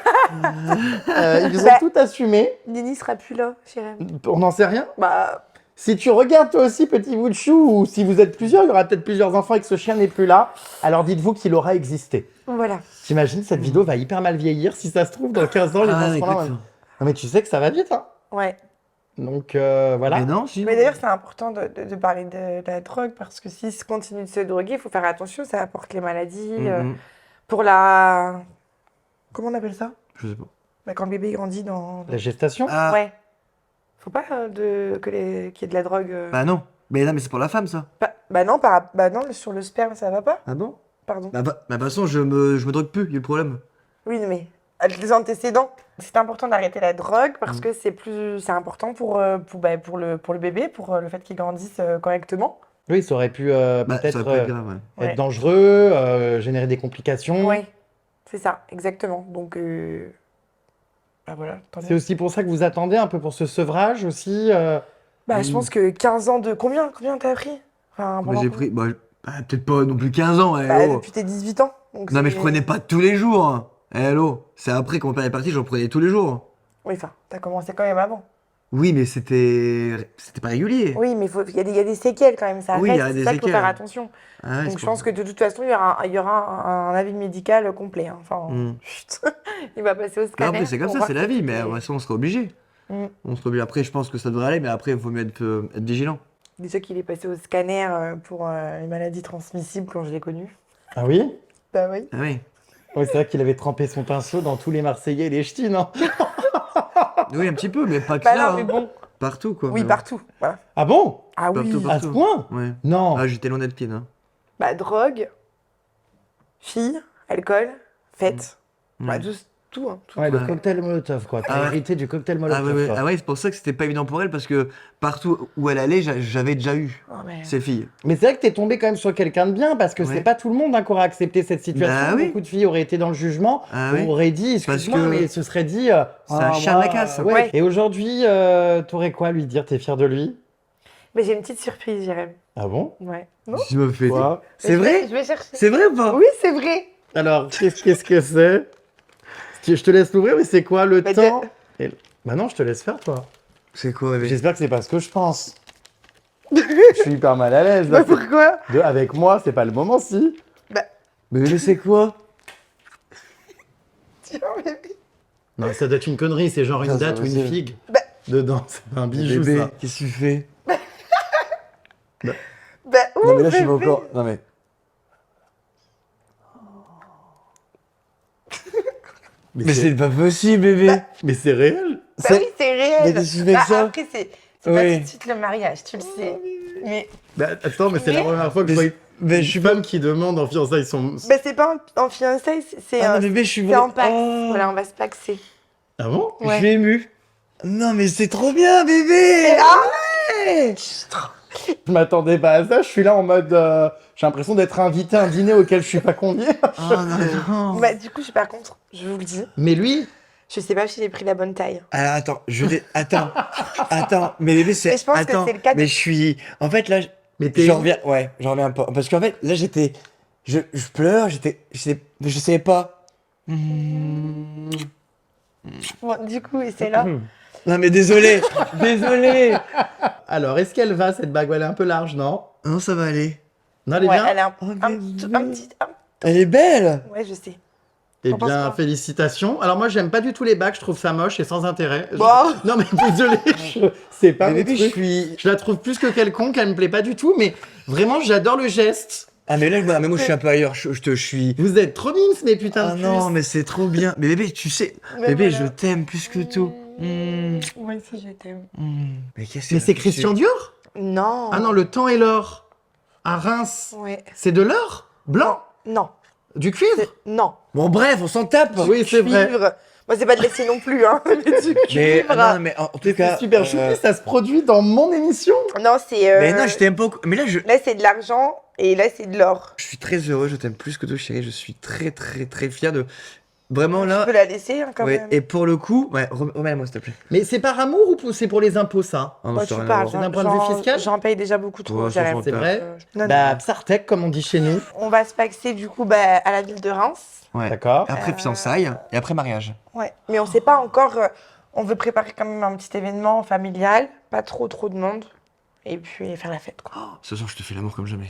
Ils ont Bah. tout assumé. Nini sera plus là, chérie. On n'en sait rien. Bah, Si tu regardes toi aussi, petit bout de chou, ou si vous êtes plusieurs, il y aura peut-être plusieurs enfants et que ce chien n'est plus là, alors dites-vous qu'il aura existé. voilà. T'imagines, cette vidéo va hyper mal vieillir. Si ça se trouve, dans 15 ans, les Ah, gens seront là. écoute. Non, mais tu sais que ça va vite, hein. Ouais. Donc, voilà. Mais non, si. Mais d'ailleurs, c'est important de parler de la drogue parce que s'ils se continuent de se droguer, il faut faire attention, ça apporte les maladies. Pour la. Comment on appelle ça? Je sais pas. Bah, quand le bébé grandit dans. La gestation. Ah, Ouais. Faut pas qu'il y ait de la drogue. bah non. Mais non, mais c'est pour la femme, ça. Bah non, sur le sperme, ça va pas? Ah bon? Pardon. Bah, de toute façon, je me drogue plus, il y a le problème. Oui, mais avec les antécédents, c'est important d'arrêter la drogue parce que c'est important pour le bébé, pour le fait qu'il grandisse correctement. Oui, ça aurait pu Bah, peut-être ça peut être grave, ouais. être Ouais. dangereux, générer des complications. Oui, c'est ça, exactement. Donc, bah voilà, tant mieux. C'est aussi pour ça que vous attendez un peu pour ce sevrage aussi. Bah, Oui. je pense que 15 ans de. Combien t'as pris? Enfin, Moi, pendant j'ai combien? pris. Peut-être pas non plus 15 ans, Bah, hello. depuis tes 18 ans. Donc Non, mais c'est- je prenais pas tous les jours. Hein. Hello. C'est après, quand mon père est parti, j'en prenais tous les jours. Oui, enfin, t'as commencé quand même avant. Oui, mais c'était pas régulier. Oui, mais il y a des séquelles quand même, ça Oui, il y reste, a des c'est ça qu'il faut séquelles. faire attention. Ah ouais, Donc c'est je pour pense ça. que de toute façon, il y aura un avis médical complet. Hein. Enfin, Mm. chut. Il va passer au Mais scanner. après, c'est comme pour ça, voir c'est la si vie. tout Mais est- ouais, ça, on sera obligé. Mm. On sera obligé. Après, je pense que ça devrait aller, mais après, il faut mieux être vigilant. Déjà qu'il est passé au scanner pour les maladies transmissibles quand je l'ai connu. Ah oui? Bah oui. Ah oui. Oui, c'est vrai qu'il avait trempé son pinceau dans tous les Marseillais et les ch'tis, non? Oui, un petit peu, mais pas que Bah ça. non, mais hein. bon. Partout, quoi. Oui, mais partout. Voilà. Ah bon? Ah oui. Partout, À ce point? Ouais. Non. Ah, j'étais loin d'être clean. Hein. Bah, drogue, filles, alcool, fête. Bah, Ouais. tout, hein. Tout. Ouais, le Ouais. cocktail Molotov, quoi. T'as Ah ouais. hérité du cocktail Ah Molotov, ouais, toi. ah ouais, c'est pour ça que c'était pas évident pour elle, parce que partout où elle allait, j'avais déjà eu Oh, mais... ces filles. Mais c'est vrai que t'es tombé quand même sur quelqu'un de bien, parce que Ouais. c'est pas tout le monde hein, qui aurait accepté cette situation. Bah oui. Beaucoup de filles auraient été dans le jugement, Ah oui. auraient dit, Parce excuse-moi, que mais se serait dit... c'est un chien de la casse. Ouais. Ouais. Et aujourd'hui, t'aurais quoi à lui dire? T'es fier de lui? Mais j'ai une petite surprise, Jérém. Ah bon? Ouais. Non? Tu m'as fait. Quoi? C'est vrai? Je vais chercher. C'est vrai ou pas? Oui, c'est vrai. Alors, qu'est-ce que c'est? Je te laisse l'ouvrir, mais c'est quoi le Bah, temps? Bah non, je te laisse faire, toi. C'est quoi, bébé? J'espère que c'est pas ce que je pense. Je suis hyper mal à l'aise. Bah, là. pourquoi? Avec moi, c'est pas le moment, si. Mais c'est quoi? Tiens, bébé. Non, ça doit être une connerie, c'est genre une Ça, c'est date ou une possible. figue. Bah, dedans. C'est un bijou, Bébé, ça. qu'est-ce que tu fais? Bah, où, Non mais là je suis pas bébé encore. Non mais. Mais c'est pas possible, bébé. Mais c'est réel. Bah oui, c'est réel. Mais qu'est-ce que tu fais Bah, que ça? après, c'est pas Oui. tout de suite le mariage, tu le sais. Mais Bah, attends, mais c'est la Mais- première fois que je vois Mais une je suis pas. femme qui demande en fiançailles son... bah, c'est pas en fiançailles, c'est Ah non, bébé, je suis c'est en vraiment. pax. Oh, Voilà, on va se paxer. Ah bon? Ouais. Je suis ému. Non mais c'est trop bien, bébé. Ouais. Je m'attendais pas à ça, je suis là en mode... j'ai l'impression d'être invité à un dîner auquel je suis pas convié. Oh non. Bah, du coup, je suis pas contre, je vous le dis. Mais lui, Je sais pas si j'ai pris la bonne taille. Alors attends, attends, mais bébé c'est. Mais je pense que attends, c'est le cas de- mais je suis. En fait là, mais t'es... j'en reviens. Ouais, j'en reviens pas. Parce qu'en fait là j'étais, je pleure, je savais pas. Bon, du coup, et c'est là. Non mais désolé, désolé. Alors, est-ce qu'elle va, cette bague? Elle est un peu large, non? Non ça va aller. Non, elle est Ouais, bien? elle est un, Oh, un bébé. petit. Elle est belle. Ouais, je sais. Eh T'en penses bien, quoi? félicitations. Alors moi, j'aime pas du tout les bagues, je trouve ça moche et sans intérêt. Bon. Non mais désolé, c'est pas Mais mon bébé je truc. suis. Je la trouve plus que quelconque, elle me plaît pas du tout, mais vraiment, j'adore le geste. Ah mais là mais moi je suis un peu ailleurs. Je suis. Vous êtes trop mimes, mes putains Ah de non puces. mais c'est trop bien. Mais bébé tu sais, Mais bébé voilà. je t'aime plus que tout. Moi aussi, je t'aime. Mais qu'est-ce que Mais c'est Christian Dior? Non. Ah non, le temps et l'or. À Reims. Ouais. C'est de l'or? Blanc? Non. Du cuivre? Non. Bon bref, on s'en tape. Oui, c'est vrai. Cuivre. Moi, c'est pas de l'acier non plus, hein. Mais du Mais, cuivre. non, mais en tout cas. C'est super choupi, ça se produit dans mon émission. Non, c'est. Mais non, je t'aime pas. Mais là, Là, c'est de l'argent et là, c'est de l'or. je suis très heureux, je t'aime plus que tout, chérie. Je suis très, très, très fier de. Vraiment Tu là. peux la laisser, hein, quand Ouais, même. et pour le coup, ouais, remets-moi s'il te plaît. Mais c'est par amour ou c'est pour les impôts, ça? Ah, non, Moi, ça tu n'a rien à parles. voir. C'est d'un point de vue fiscal? J'en paye déjà beaucoup trop. Ouais, j'arrête. ça, C'est vrai? Non, Bah, Psartec, comme on dit chez nous. On va se paxer, du coup, bah, à la ville de Reims. Ouais. D'accord. Après fiançailles et après mariage. Ouais. Mais on sait pas encore. On veut préparer quand même un petit événement familial. Pas trop de monde. Et puis faire la fête, quoi. Ce soir, je te fais l'amour comme jamais.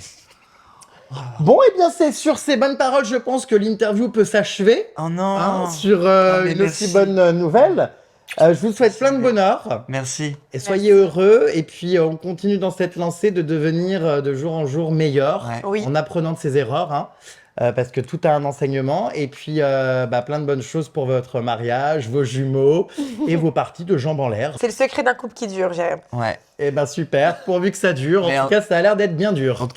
Bon, et bien, c'est sur ces bonnes paroles, je pense que l'interview peut s'achever. Oh non. Hein, sur mais une merci. aussi bonne nouvelle. Je vous souhaite plein de bonheur Merci. et soyez heureux. Et puis, on continue dans cette lancée de devenir de jour en jour meilleur Ouais. Oui. en apprenant de ses erreurs. Hein, parce que tout a un enseignement. Et puis, plein de bonnes choses pour votre mariage, vos jumeaux et vos parties de jambes en l'air. C'est le secret d'un couple qui dure, Jérém. Ouais. Et ben super, pourvu que ça dure. En Mais tout cas, ça a l'air d'être bien dur.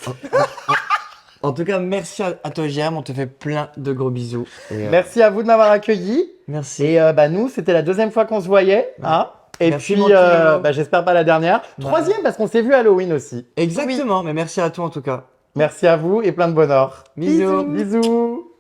En tout cas, merci à toi, Jérém. On te fait plein de gros bisous. Et, Merci à vous de m'avoir accueilli. merci. Et nous, c'était la deuxième fois qu'on se voyait. Hein. Et Merci, puis, mon petit Lolo. j'espère pas la dernière. Troisième, parce qu'on s'est vu à Halloween aussi. Exactement. Mais merci à toi en tout cas. Merci à vous et plein de bonheur. Bisous. Bisous.